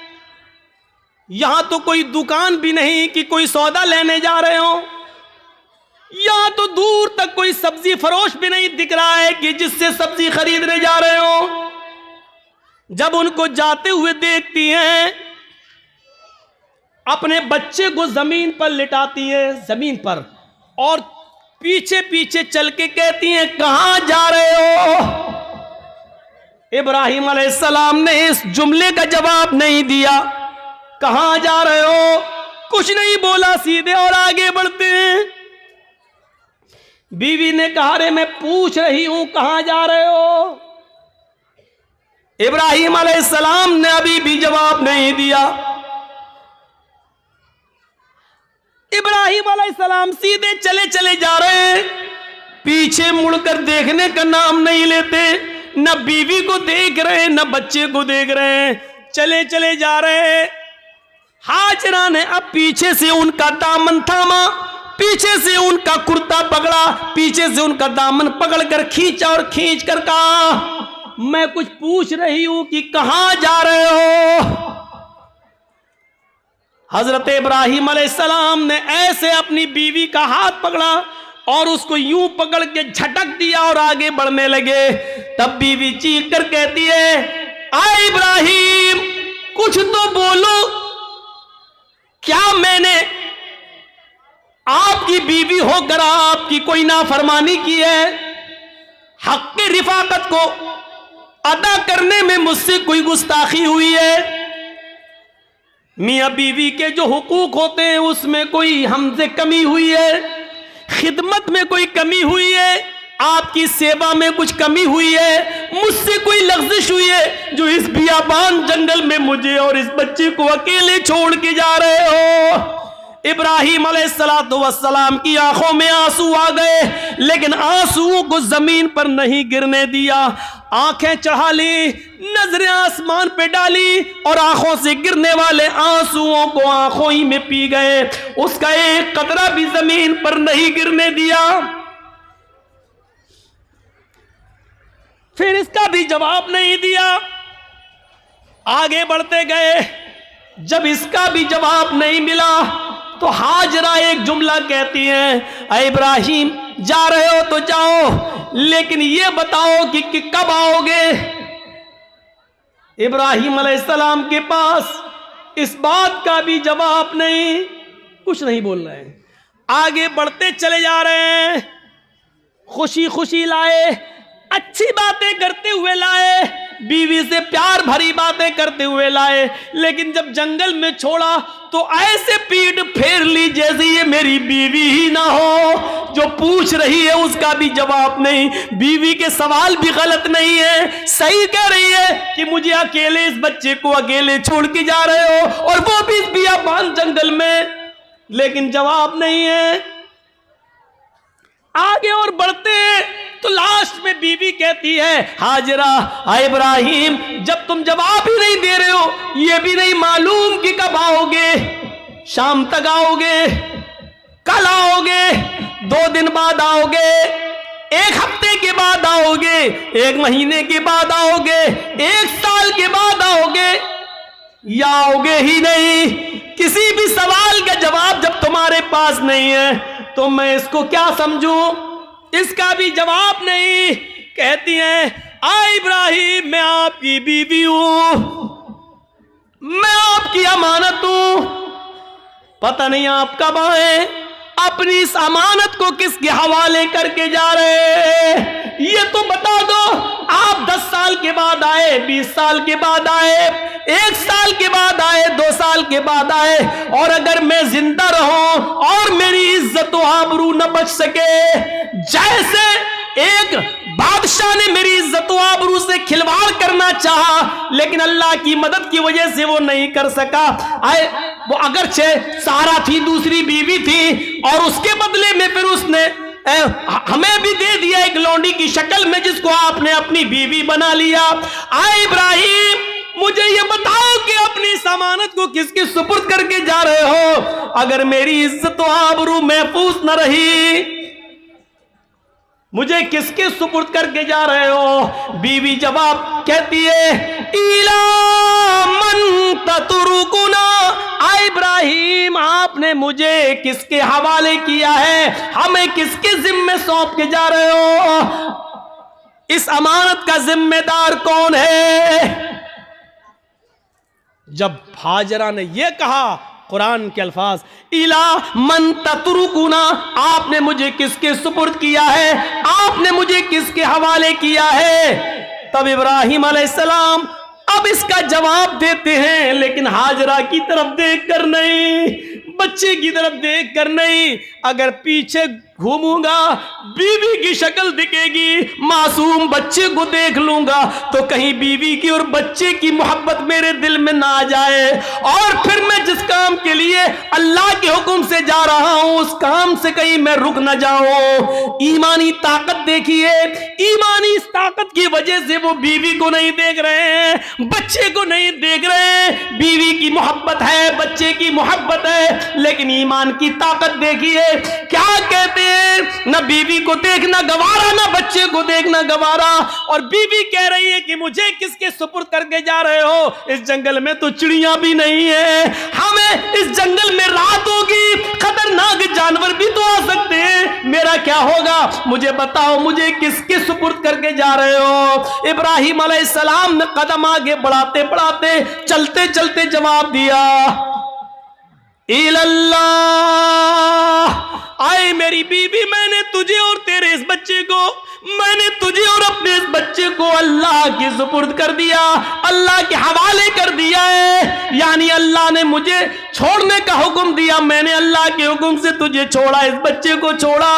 यहां तो कोई दुकान भी नहीं कि कोई सौदा लेने जा रहे हो, यहां तो दूर तक कोई सब्जी फरोश भी नहीं दिख रहा है कि जिससे सब्जी खरीदने जा रहे हो। जब उनको जाते हुए देखती हैं, अपने बच्चे को जमीन पर लिटाती है, जमीन पर, और पीछे पीछे चल के कहती हैं, कहां जा रहे हो? इब्राहिम अलैहिस्सलाम ने इस जुमले का जवाब नहीं दिया। कहां जा रहे हो कुछ नहीं बोला, सीधे और आगे बढ़ते हैं। बीवी ने कहा, रे मैं पूछ रही हूं कहां जा रहे हो? इब्राहिम अलैहिस्सलाम ने अभी भी जवाब नहीं दिया। इब्राहिम अलैहिस्सलाम सीधे चले चले जा रहे हैं, पीछे मुड़कर देखने का नाम नहीं लेते, न बीवी को देख रहे न बच्चे को देख रहे हैं, चले चले जा रहे हैं। हाजरा ने अब पीछे से उनका दामन थामा, पीछे से उनका कुर्ता पकड़ा, पीछे से उनका दामन पकड़कर खींचा और खींच कर कहा, मैं कुछ पूछ रही हूं कि कहां जा रहे हो? हजरत इब्राहिम अलैहिस्सलाम ने ऐसे अपनी बीवी का हाथ पकड़ा और उसको यूं पकड़ के झटक दिया और आगे बढ़ने लगे। तब बीवी चीख कर कहती है, आए इब्राहिम, कुछ तो बोलो, क्या मैंने आपकी बीवी होकर आपकी कोई नाफरमानी की है? हक की रिफाकत को अदा करने में मुझसे कोई गुस्ताखी हुई है? मियां बीवी के जो हुकूक होते हैं उसमें कोई हमसे कमी हुई है? खिदमत में कोई कमी हुई है? आपकी सेवा में कुछ कमी हुई है? मुझसे कोई लग़्ज़िश हुई है जो इस बियाबान जंगल में मुझे और इस बच्चे को अकेले छोड़ के जा रहे हो? इब्राहिम अलैहिस्सलातु वस्सलाम की आंखों में आंसू आ गए, लेकिन आंसुओं को जमीन पर नहीं गिरने दिया। आंखें चढ़ा ली, नजरें आसमान पे डाली और आंखों से गिरने वाले आंसुओं को आंखों ही में पी गए, उसका एक कतरा भी जमीन पर नहीं गिरने दिया। फिर इसका भी जवाब नहीं दिया, आगे बढ़ते गए। जब इसका भी जवाब नहीं मिला तो हाजरा एक जुमला कहती हैं, ऐ इब्राहिम, जा रहे हो तो जाओ, लेकिन ये बताओ कि कब आओगे? इब्राहिम अलैहिस्सलाम के पास इस बात का भी जवाब नहीं, कुछ नहीं बोल रहे हैं। आगे बढ़ते चले जा रहे हैं, खुशी खुशी लाए, अच्छी बातें करते हुए लाए, बीवी से प्यार भरी बातें करते हुए लाए, लेकिन जब जंगल में छोड़ा तो ऐसे पीठ फेर ली जैसे ये मेरी बीवी ही ना हो। जो पूछ रही है उसका भी जवाब नहीं, बीवी के सवाल भी गलत नहीं है, सही कह रही है कि मुझे अकेले, इस बच्चे को अकेले छोड़ के जा रहे हो, और वो भी इस बियाबान जंगल में, लेकिन जवाब नहीं है। आगे और बढ़ते हैं तो लास्ट में बीवी कहती है, हाजरा, इब्राहिम, जब तुम जवाब ही नहीं दे रहे हो, ये भी नहीं मालूम कि कब आओगे, शाम तक आओगे, कल आओगे, 2 दिन बाद आओगे, 1 हफ्ते के बाद आओगे, 1 महीने के बाद आओगे, 1 साल के बाद आओगे, या आओगे ही नहीं। किसी भी सवाल का जवाब जब तुम्हारे पास नहीं है तो मैं इसको क्या समझूं? इसका भी जवाब नहीं। कहती हैं, आ इब्राहिम, मैं आपकी बीवी हूं, मैं आपकी अमानत हूं, पता नहीं आप कब आए, अपनी इस अमानत को किसके हवाले करके जा रहे हैं ये तो बता दो। आप 10 साल के बाद आए, 20 साल के बाद आए, 1 साल के बाद आए, 2 साल के बाद आए, और अगर मैं जिंदा रहूं और मेरी इज्जत व आबरू न बच सके, जैसे एक बादशाह ने मेरी इज्जत व आबरू से खिलवाड़ करना चाहा लेकिन अल्लाह की मदद की वजह से वो नहीं कर सका। आए वो अगरचे सारा थी, दूसरी बीवी थी, और उसके बदले में फिर उसने हमें भी दे दिया एक लौंडी की शक्ल में, जिसको आपने अपनी बीवी बना लिया। आए इब्राहिम, मुझे ये बताओ कि अपनी इस अमानत को किसके सुपुर्द करके जा रहे हो? अगर मेरी इज्जत व आबरू महफूज न रही, मुझे किसके सुपुर्द करके जा रहे हो? बीवी जवाब कहती है, इला मन ततरुकुना, आ इब्राहिम, आपने मुझे किसके हवाले किया है? हमें किसके जिम्मे सौंप के जा रहे हो? इस अमानत का जिम्मेदार कौन है? जब हाजरा ने यह कहा, कुरान के अल्फाज, इला मन ततरुकुना, आपने मुझे किसके सुपुर्द किया है, आपने मुझे किसके हवाले किया है? तब इब्राहिम अलैहिस्सलाम अब इसका जवाब देते हैं, लेकिन हाजरा की तरफ देखकर नहीं, बच्चे की तरफ देखकर नहीं। अगर पीछे घूमूंगा बीवी की शक्ल दिखेगी, मासूम बच्चे को देख लूंगा तो कहीं बीवी की और बच्चे की मोहब्बत मेरे दिल में ना आ जाए, और फिर मैं जिस काम के लिए अल्लाह के हुक्म से जा रहा हूं उस काम से कहीं मैं रुक ना जाऊं। ईमानी ताकत देखिए, ईमानी इस ताकत की वजह से वो बीवी को नहीं देख रहे हैं, बच्चे को नहीं देख रहे हैं। बीवी की मोहब्बत है, बच्चे की मोहब्बत है, लेकिन ईमान की ताकत देखिए। क्या कहते हैं, न बीवी को देखना गवारा, न बच्चे को देखना गवारा, और बीवी कह रही है कि मुझे किसके सुपुर्द करके जा रहे हो? इस जंगल में तो चिड़ियां भी नहीं है, हमें इस जंगल में रात होगी, खतरनाक जानवर भी तो आ सकते हैं, मेरा क्या होगा? मुझे बताओ, मुझे किसके सुपुर्द करके जा रहे हो? इब्राहिम अलैहिस्सलाम ने कदम आगे बढ़ाते बढ़ाते, चलते चलते जवाब दिया, इल्लल्लाह, आए मेरी बीबी, मैंने तुझे और तेरे इस बच्चे को, मैंने तुझे और अपने इस बच्चे को अल्लाह के सुपुर्द कर दिया, अल्लाह के हवाले कर दिया है। यानी अल्लाह ने मुझे छोड़ने का हुक्म दिया, मैंने अल्लाह के हुक्म से तुझे छोड़ा, इस बच्चे को छोड़ा।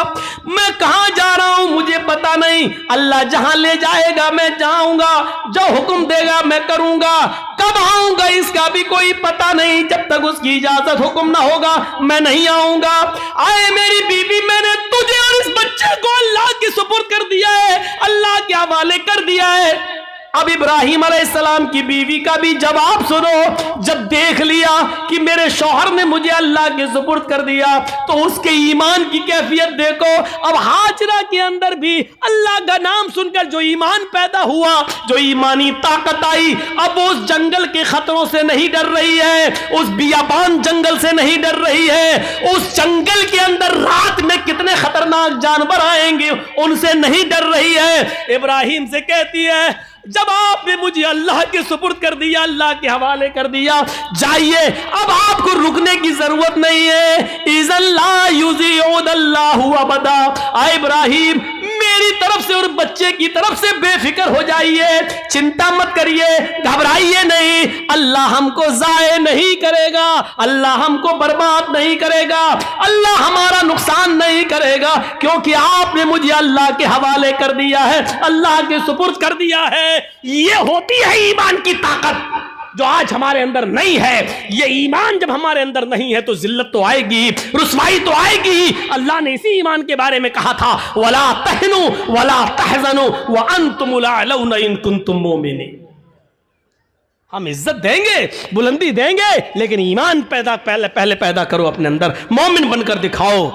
मैं कहां जा रहा हूं मुझे पता नहीं, अल्लाह जहां ले जाएगा मैं जाऊंगा, जो हुक्म देगा मैं करूंगा, कब आऊंगा इसका भी कोई पता नहीं, जब तक उसकी इजाजत हुक्म ना होगा मैं नहीं आऊंगा। आए मेरी बीवी, मैंने तुझे और इस बच्चे को अल्लाह के सुपुर्द कर दिया है, अल्लाह के हवाले कर दिया है। अब इब्राहिम अलैहिस्सलाम की बीवी का भी जवाब सुनो। जब देख लिया कि मेरे शौहर ने मुझे अल्लाह के सुपुर्द कर दिया तो उसके ईमान की कैफियत देखो। अब हाजरा के अंदर भी अल्लाह का नाम सुनकर जो ईमान पैदा हुआ, जो ईमानी ताकत आई, अब वो उस जंगल के खतरों से नहीं डर रही है, उस बियाबान जंगल से नहीं डर रही है, उस जंगल के अंदर रात में कितने खतरनाक जानवर आएंगे उनसे नहीं डर रही है। इब्राहिम से कहती है, जब आपने मुझे अल्लाह के सुपुर्द कर दिया, अल्लाह के हवाले कर दिया, जाइए, अब आपको रुकने की जरूरत नहीं है। इज़ल्ला युज़िउदल्लाहु अबदा। आ इब्राहिम, मेरी तरफ से और बच्चे की तरफ से बेफिक्र हो जाइए, चिंता मत करिए, घबराइए नहीं, अल्लाह हमको जाये नहीं करेगा, अल्लाह हमको बर्बाद नहीं करेगा, अल्लाह हमारा नुकसान नहीं करेगा, क्योंकि आपने मुझे अल्लाह के हवाले कर दिया है, अल्लाह के सुपुर्द कर दिया है। ये होती है ईमान की ताकत जो आज हमारे अंदर नहीं है। ये ईमान जब हमारे अंदर नहीं है तो जिल्लत तो आएगी, रुसवाई तो आएगी। अल्लाह ने इसी ईमान के बारे में कहा था, वला तहनु वला तहज़नु व अंतुमुल अअलौना इन कुंतुम मुमिनीन। हम इज्जत देंगे, बुलंदी देंगे, लेकिन ईमान पहले पैदा करो अपने अंदर, मोमिन बनकर दिखाओ।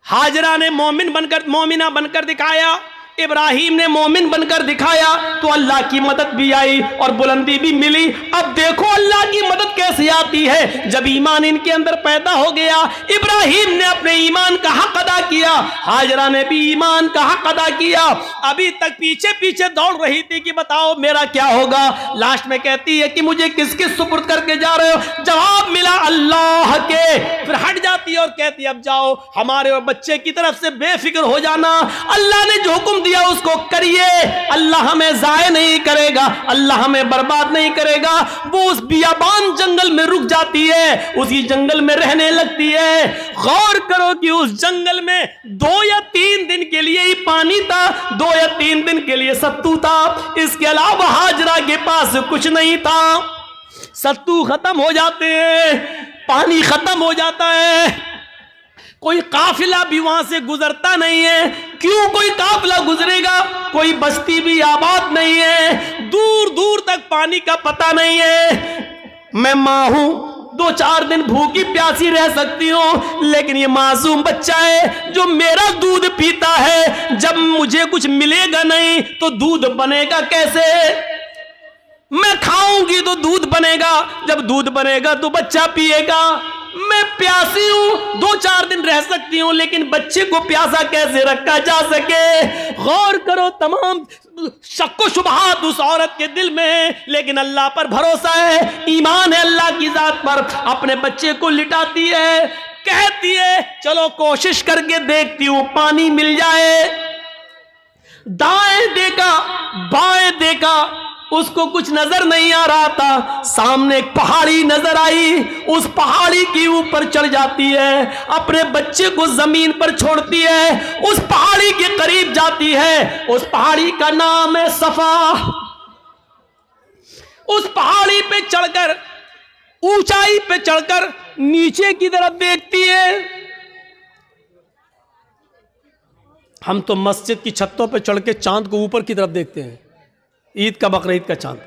हाजरा ने मोमिना बनकर दिखाया, इब्राहिम ने मोमिन बनकर दिखाया, तो अल्लाह की मदद भी आई और बुलंदी भी मिली। अब देखो अल्लाह की मदद कैसे आती है, जब ईमान इनके अंदर पैदा हो गया। इब्राहिम ने अपने ईमान का हक अदा किया, हाजरा ने भी ईमान का हक अदा किया। अभी तक पीछे पीछे दौड़ रही थी कि बताओ मेरा क्या होगा। लास्ट में कहती है कि मुझे किसके सुपुर्द करके जा रहे हो। जवाब मिला अल्लाह के। फिर हट जाती है और कहती है अब जाओ हमारे और बच्चे की तरफ से बेफिक्र हो जाना, अल्लाह ने जो हुक्म दिया उसको करिए, अल्लाह हमें जाये नहीं करेगा, अल्लाह हमें बर्बाद नहीं करेगा। वो उस बियाबान जंगल में रुक जाती है, उसी जंगल में रहने लगती है। गौर करो कि उस जंगल में 2 या 3 दिन के लिए ही पानी था, 2 या 3 दिन के लिए सत्तू था, इसके अलावा हाजरा के पास कुछ नहीं था। सत्तू खत्म हो जाते हैं, पानी खत्म हो जाता है, कोई काफिला भी वहां से गुजरता नहीं है। क्यों कोई काफिला गुजरेगा, कोई बस्ती भी आबाद नहीं है, दूर दूर तक पानी का पता नहीं है। मैं मां हूं, 2-4 दिन भूखी प्यासी रह सकती हूं, लेकिन ये मासूम बच्चा है जो मेरा दूध पीता है, जब मुझे कुछ मिलेगा नहीं तो दूध बनेगा कैसे। मैं खाऊंगी तो दूध बनेगा, जब दूध बनेगा तो बच्चा पिएगा। मैं प्यासी हूं, 2-4 दिन रह सकती हूं, लेकिन बच्चे को प्यासा कैसे रखा जा सके। गौर करो, तमाम शक व शुबहात उस औरत के दिल में है, लेकिन अल्लाह पर भरोसा है, ईमान है अल्लाह की जात पर। अपने बच्चे को लिटाती है, कहती है चलो कोशिश करके देखती हूं पानी मिल जाए। दाएं देखा बाएं देखा, उसको कुछ नजर नहीं आ रहा था। सामने एक पहाड़ी नजर आई, उस पहाड़ी के ऊपर चढ़ जाती है, अपने बच्चे को जमीन पर छोड़ती है, उस पहाड़ी के करीब जाती है। उस पहाड़ी का नाम है सफा। उस पहाड़ी पे चढ़कर, ऊंचाई पे चढ़कर नीचे की तरफ देखती है। हम तो मस्जिद की छतों पे चढ़ के चांद को ऊपर की तरफ देखते हैं, ईद का बकरा ईद का चांद।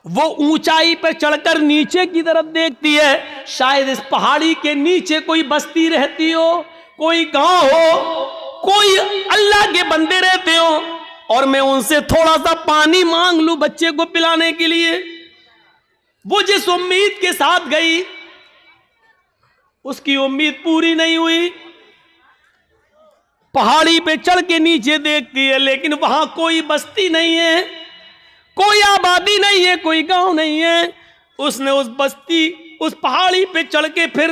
वो ऊंचाई पर चढ़कर नीचे की तरफ देखती है, शायद इस पहाड़ी के नीचे कोई बस्ती रहती हो, कोई गांव हो, कोई अल्लाह के बंदे रहते हो, और मैं उनसे थोड़ा सा पानी मांग लूं बच्चे को पिलाने के लिए। वो जिस उम्मीद के साथ गई, उसकी उम्मीद पूरी नहीं हुई। पहाड़ी पे चढ़ के नीचे देखती है, लेकिन वहां कोई बस्ती नहीं है, कोई आबादी नहीं है, कोई गांव नहीं है। उसने उस पहाड़ी पे चढ़ के फिर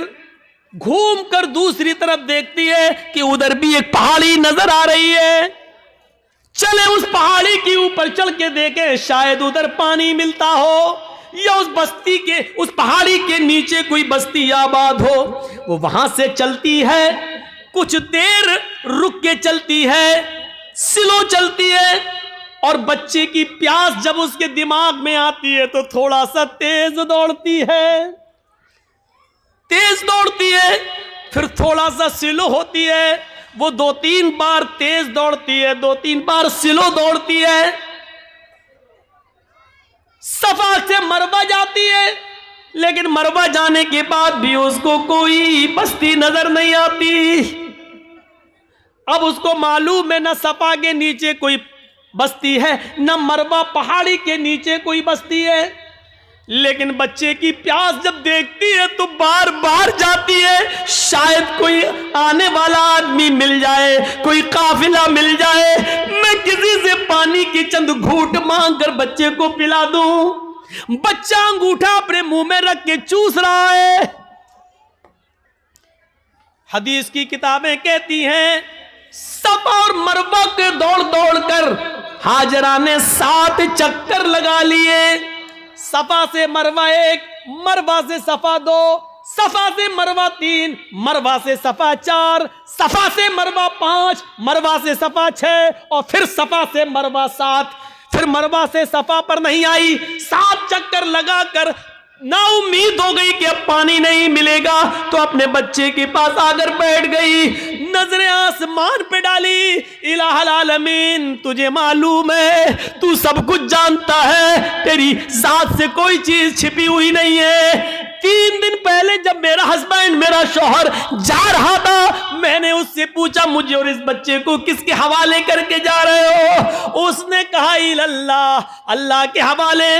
घूमकर दूसरी तरफ देखती है कि उधर भी एक पहाड़ी नजर आ रही है। चले उस पहाड़ी के ऊपर चढ़ के देखे, शायद उधर पानी मिलता हो, या उस पहाड़ी के नीचे कोई बस्ती आबाद हो। वो वहां से चलती है, कुछ देर रुक के चलती है, स्लो चलती है, और बच्चे की प्यास जब उसके दिमाग में आती है तो थोड़ा सा तेज दौड़ती है, फिर थोड़ा सा स्लो होती है। वो 2-3 बार तेज दौड़ती है, 2-3 बार स्लो दौड़ती है। सफा से मरवा जाती है, लेकिन मरवा जाने के बाद भी उसको कोई बस्ती नजर नहीं आती। अब उसको मालूम है न सफा के नीचे कोई बस्ती है, न मरवा पहाड़ी के नीचे कोई बस्ती है, लेकिन बच्चे की प्यास जब देखती है तो बार बार जाती है, शायद कोई आने वाला आदमी मिल जाए, कोई काफिला मिल जाए, मैं किसी से पानी की चंद घूंट मांग कर बच्चे को पिला दूं। बच्चा अंगूठा अपने मुंह में रख के चूस रहा है। हदीस की किताबें कहती हैं, सफा और मरवा के दौड़ दौड़ कर हाजरा ने 7 चक्कर लगा लिए। सफा से मरवा 1, मरवा से सफा 2, सफा से मरवा 3, मरवा से सफा 4, सफा से मरवा 5, मरवा से सफा 6, और फिर सफा से मरवा 7। फिर मरवा से सफा पर नहीं आई, 7 चक्कर लगाकर ना उम्मीद हो गई कि अब पानी नहीं मिलेगा, तो अपने बच्चे के पास आकर बैठ गई। नजरें आसमान पे डाली। इलाहुल आलमीन, तुझे मालूम है, तू सब कुछ जानता है, तेरी जात से कोई चीज छिपी हुई नहीं है। 3 दिन पहले जब मेरा हस्बैंड, मेरा शौहर जा रहा था, मैंने उससे पूछा मुझे और इस बच्चे को किसके हवाले करके जा रहे हो? उसने कहा इल्लल्लाह, अल्लाह के हवाले।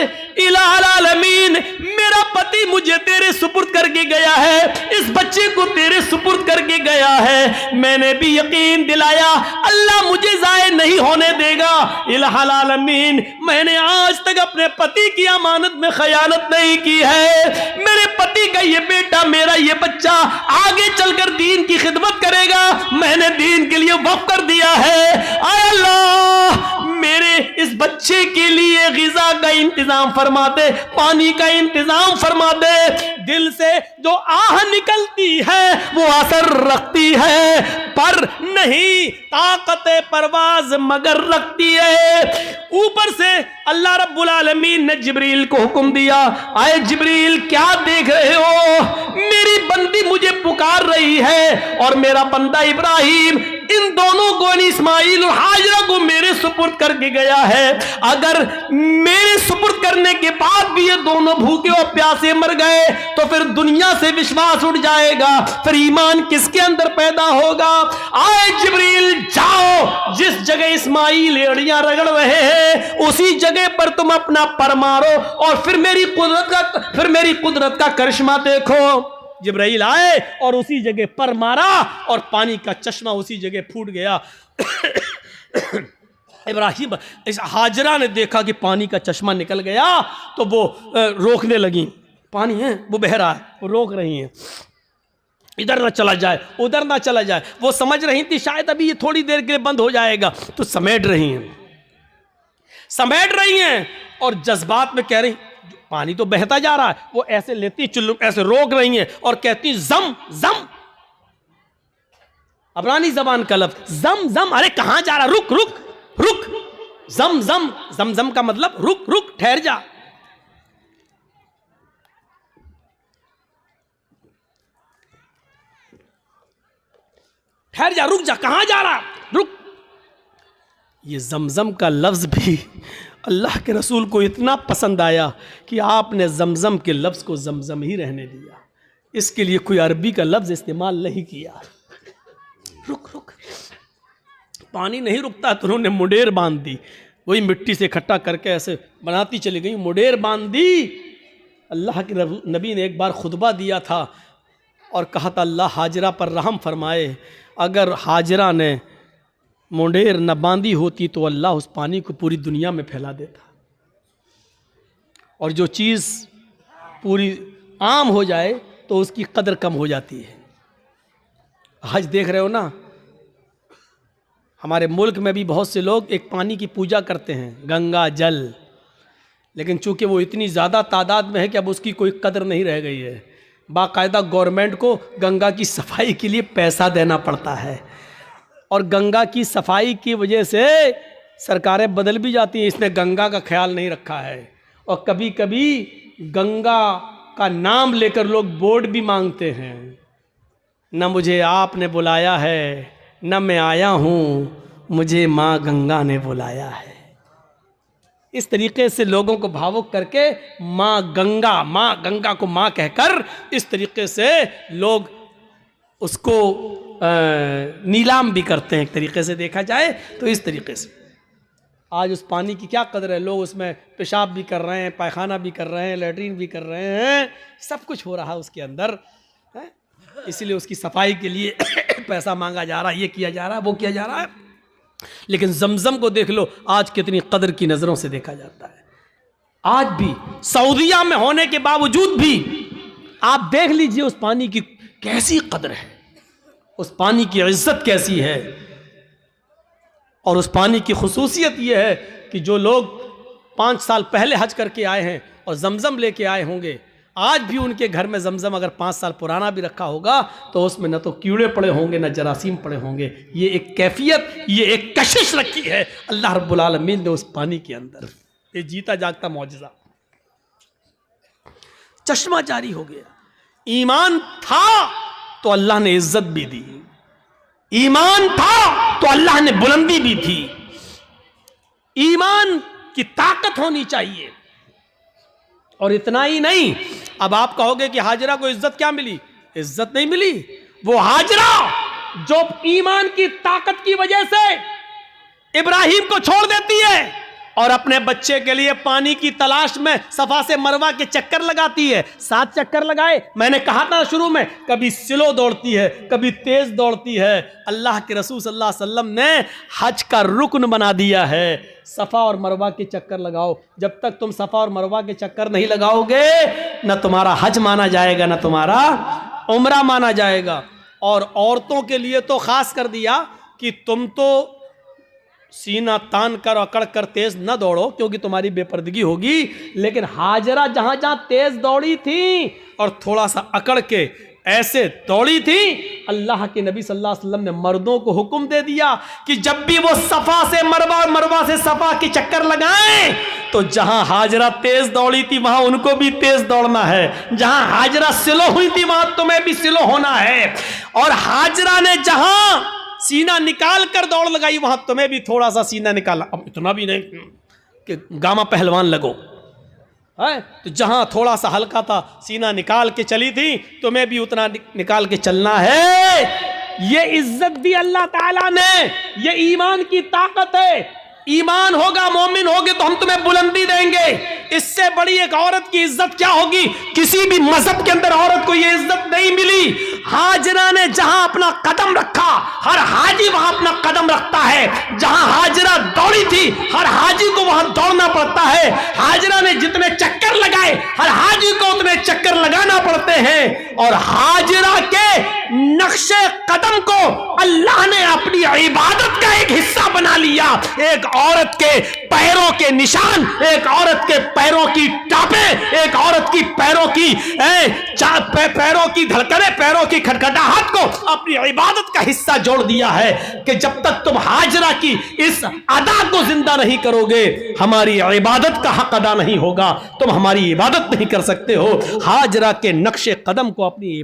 इलाहुल आलमीन, मेरा पति मुझे तेरे सुपुर्द करके गया है, इस बच्चे को तेरे सुपुर्द करके गया है। मैंने भी यकीन दिलाया अल्लाह मुझे जाए नहीं होने देगा। इलाहुल आलमीन, मैंने आज तक अपने पति की अमानत में खयानत नहीं की है। मेरे पति का ये बेटा, मेरा ये बच्चा आगे चलकर दीन की खिदमत करेगा, मैंने दीन के लिए वक्फ कर दिया है। आय अल्लाह, मेरे इस बच्चे के लिए ग़िज़ा का इंतजाम फरमा दे, पानी का इंतजाम फरमा दे। दिल से जो आह निकलती है वो असर रखती है, पर नहीं ताकत परवाज मगर रखती है। ऊपर से अल्लाह रब्बुल आलमीन ने जिब्रील को हुक्म दिया, आए जिब्रील क्या देख रहे हो? मेरी बंदी मुझे पुकार रही है और मेरा बंदा इब्राहिम इन दोनों को, इस्माइल और हाजरा को मेरे सुपुर्द करके गया है। अगर मेरे सुपुर्द करने के बाद भी ये दोनों भूखे और प्यासे मर गए तो फिर दुनिया से विश्वास उठ जाएगा, फिर ईमान किसके अंदर पैदा होगा? आए जिब्रील, जाओ, जिस जगह इस्माइल एड़ियां रगड़ रहे हैं उसी जगह पर तुम अपना पर मारो और फिर मेरी कुदरत का करिश्मा देखो। जिब्राइल आए और उसी जगह पर मारा और पानी का चश्मा उसी जगह फूट गया। इब्राहिम, इस हाजरा ने देखा कि पानी का चश्मा निकल गया तो वो रोकने लगी। पानी है वो बह रहा है, वो रोक रही हैं, इधर ना चला जाए, उधर ना चला जाए। वो समझ रही थी शायद अभी ये थोड़ी देर के लिए बंद हो जाएगा, तो समेट रही हैं और जज्बात में कह रही, पानी तो बहता जा रहा है, वो ऐसे लेती चुल्लू, ऐसे रोक रही हैं और कहती जम जम। अबरानी जबान का लफ्ज जम जम, अरे कहां जा रहा, रुक रुक रुक। जम जम, जम जम का मतलब रुक रुक, ठहर जा। ठहर जा, रुक जा, कहां जा रहा, रुक। ये जमजम का लफ्ज भी अल्लाह के रसूल को इतना पसंद आया कि आपने जमजम के लफ्ज को जमजम ही रहने दिया, इसके लिए कोई अरबी का लफ्ज इस्तेमाल नहीं किया। रुक रुक, पानी नहीं रुकता तो उन्होंने मुडेर बांध दी, वही मिट्टी से इकट्ठा करके ऐसे बनाती चली गई, मुडेर बांध दी। अल्लाह के नबी ने एक बार खुतबा दिया था और कहा था अल्लाह हाजरा पर रहम फरमाए, अगर हाजरा ने मुंडेर न बांधी होती तो अल्लाह उस पानी को पूरी दुनिया में फैला देता। और जो चीज़ पूरी आम हो जाए तो उसकी कदर कम हो जाती है। आज देख रहे हो ना, हमारे मुल्क में भी बहुत से लोग एक पानी की पूजा करते हैं, गंगा जल, लेकिन चूंकि वो इतनी ज़्यादा तादाद में है कि अब उसकी कोई कदर नहीं रह गई है। बाकायदा गवर्नमेंट को गंगा की सफाई के लिए पैसा देना पड़ता है और गंगा की सफाई की वजह से सरकारें बदल भी जाती हैं, इसने गंगा का ख्याल नहीं रखा है। और कभी कभी गंगा का नाम लेकर लोग बोर्ड भी मांगते हैं, न मुझे आपने बुलाया है न मैं आया हूँ, मुझे माँ गंगा ने बुलाया है। इस तरीके से लोगों को भावुक करके माँ गंगा को माँ कहकर इस तरीके से लोग उसको नीलाम भी करते हैं। एक तरीके से देखा जाए तो इस तरीके से आज उस पानी की क्या कदर है। लोग उसमें पेशाब भी कर रहे हैं, पायखाना भी कर रहे हैं, लैट्रीन भी कर रहे हैं, सब कुछ हो रहा है उसके अंदर है। इसीलिए उसकी सफाई के लिए पैसा मांगा जा रहा है, ये किया जा रहा है, वो किया जा रहा है। लेकिन जमजम को देख लो आज कितनी कदर की नज़रों से देखा जाता है। आज भी सऊदिया में होने के बावजूद भी आप देख लीजिए उस पानी की कैसी कदर है, उस पानी की इज्जत कैसी है। और उस पानी की खुसूसियत यह है कि जो लोग 5 साल पहले हज करके आए हैं और जमजम लेके आए होंगे, आज भी उनके घर में जमजम अगर 5 साल पुराना भी रखा होगा तो उसमें न तो कीड़े पड़े होंगे न जरासीम पड़े होंगे। ये एक कैफियत, ये एक कशिश रखी है अल्लाह रब्बुल आलमीन ने उस पानी के अंदर। ये जीता जागता मौजज़ा, चश्मा जारी हो गया। ईमान था तो अल्लाह ने इज्जत भी दी, ईमान था तो अल्लाह ने बुलंदी दी थी। ईमान की ताकत होनी चाहिए। और इतना ही नहीं, अब आप कहोगे कि हाजरा को इज्जत क्या मिली? इज्जत नहीं मिली। वो हाजरा जो ईमान की ताकत की वजह से इब्राहिम को छोड़ देती है और अपने बच्चे के लिए पानी की तलाश में सफा से मरवा के चक्कर लगाती है। 7 चक्कर लगाए। मैंने कहा था शुरू में, कभी स्लो दौड़ती है, कभी तेज दौड़ती है। अल्लाह के रसूल सल्लल्लाहु अलैहि वसल्लम ने हज का रुकन बना दिया है, सफा और मरवा के चक्कर लगाओ। जब तक तुम सफा और मरवा के चक्कर नहीं लगाओगे, न तुम्हारा हज माना जाएगा, न तुम्हारा उम्रा माना जाएगा। और औरतों के लिए तो खास कर दिया कि तुम तो सीना तान कर अकड़ कर तेज न दौड़ो, क्योंकि तुम्हारी बेपर्दगी होगी। लेकिन हाजरा जहां जहां तेज दौड़ी थी और थोड़ा सा अकड़ के ऐसे दौड़ी थी, अल्लाह के नबी सल्लल्लाहु अलैहि वसल्लम ने मर्दों को हुक्म दे दिया कि जब भी वो सफा से मरवा, मरवा से सफा के चक्कर लगाएं, तो जहां हाजरा तेज दौड़ी थी वहां उनको भी तेज दौड़ना है। जहां हाजरा स्लो हुई थी वहां तुम्हें भी स्लो होना है। और हाजरा ने जहां सीना निकाल कर दौड़ लगाई, वहां तुम्हें भी थोड़ा सा सीना निकाला। अब इतना भी नहीं कि गामा पहलवान लगो है, तो जहां थोड़ा सा हल्का था सीना निकाल के चली थी, तुम्हें भी उतना निकाल के चलना है। ये इज्जत दी अल्लाह ताला ने, ये ईमान की ताकत है। ईमान होगा, मोमिन होगे तो हम तुम्हें बुलंदी देंगे। इससे बड़ी एक औरत की इज्जत क्या होगी? किसी भी मजहब के अंदर औरत को यह इज्जत नहीं मिली। हाजरा ने जहां अपना कदम रखा, हर हाजी वहां अपना कदम रखता है। जहां हाजरा दौड़ी थी, हर हाजी को वहां दौड़ना पड़ता है। हाजरा ने जितने चक्कर लगाए, हर हाजी को उतने चक्कर लगाना पड़ते हैं। और हाजरा के नक्शे कदम को अल्लाह ने अपनी इबादत का एक हिस्सा बना लिया। एक औरत के पैरों के निशान, एक औरत के पैरों की टापें, एक औरत की पैरों की पैरों की धड़कने, पैरों की खटखटाहट को अपनी इबादत का हिस्सा जोड़ दिया है कि जब तक तुम हाजरा की इस अदा को जिंदा नहीं करोगे, हमारी इबादत का हक अदा नहीं होगा। तुम हमारी इबादत नहीं कर सकते हो। हाजरा के नक्शे कदम को अपनी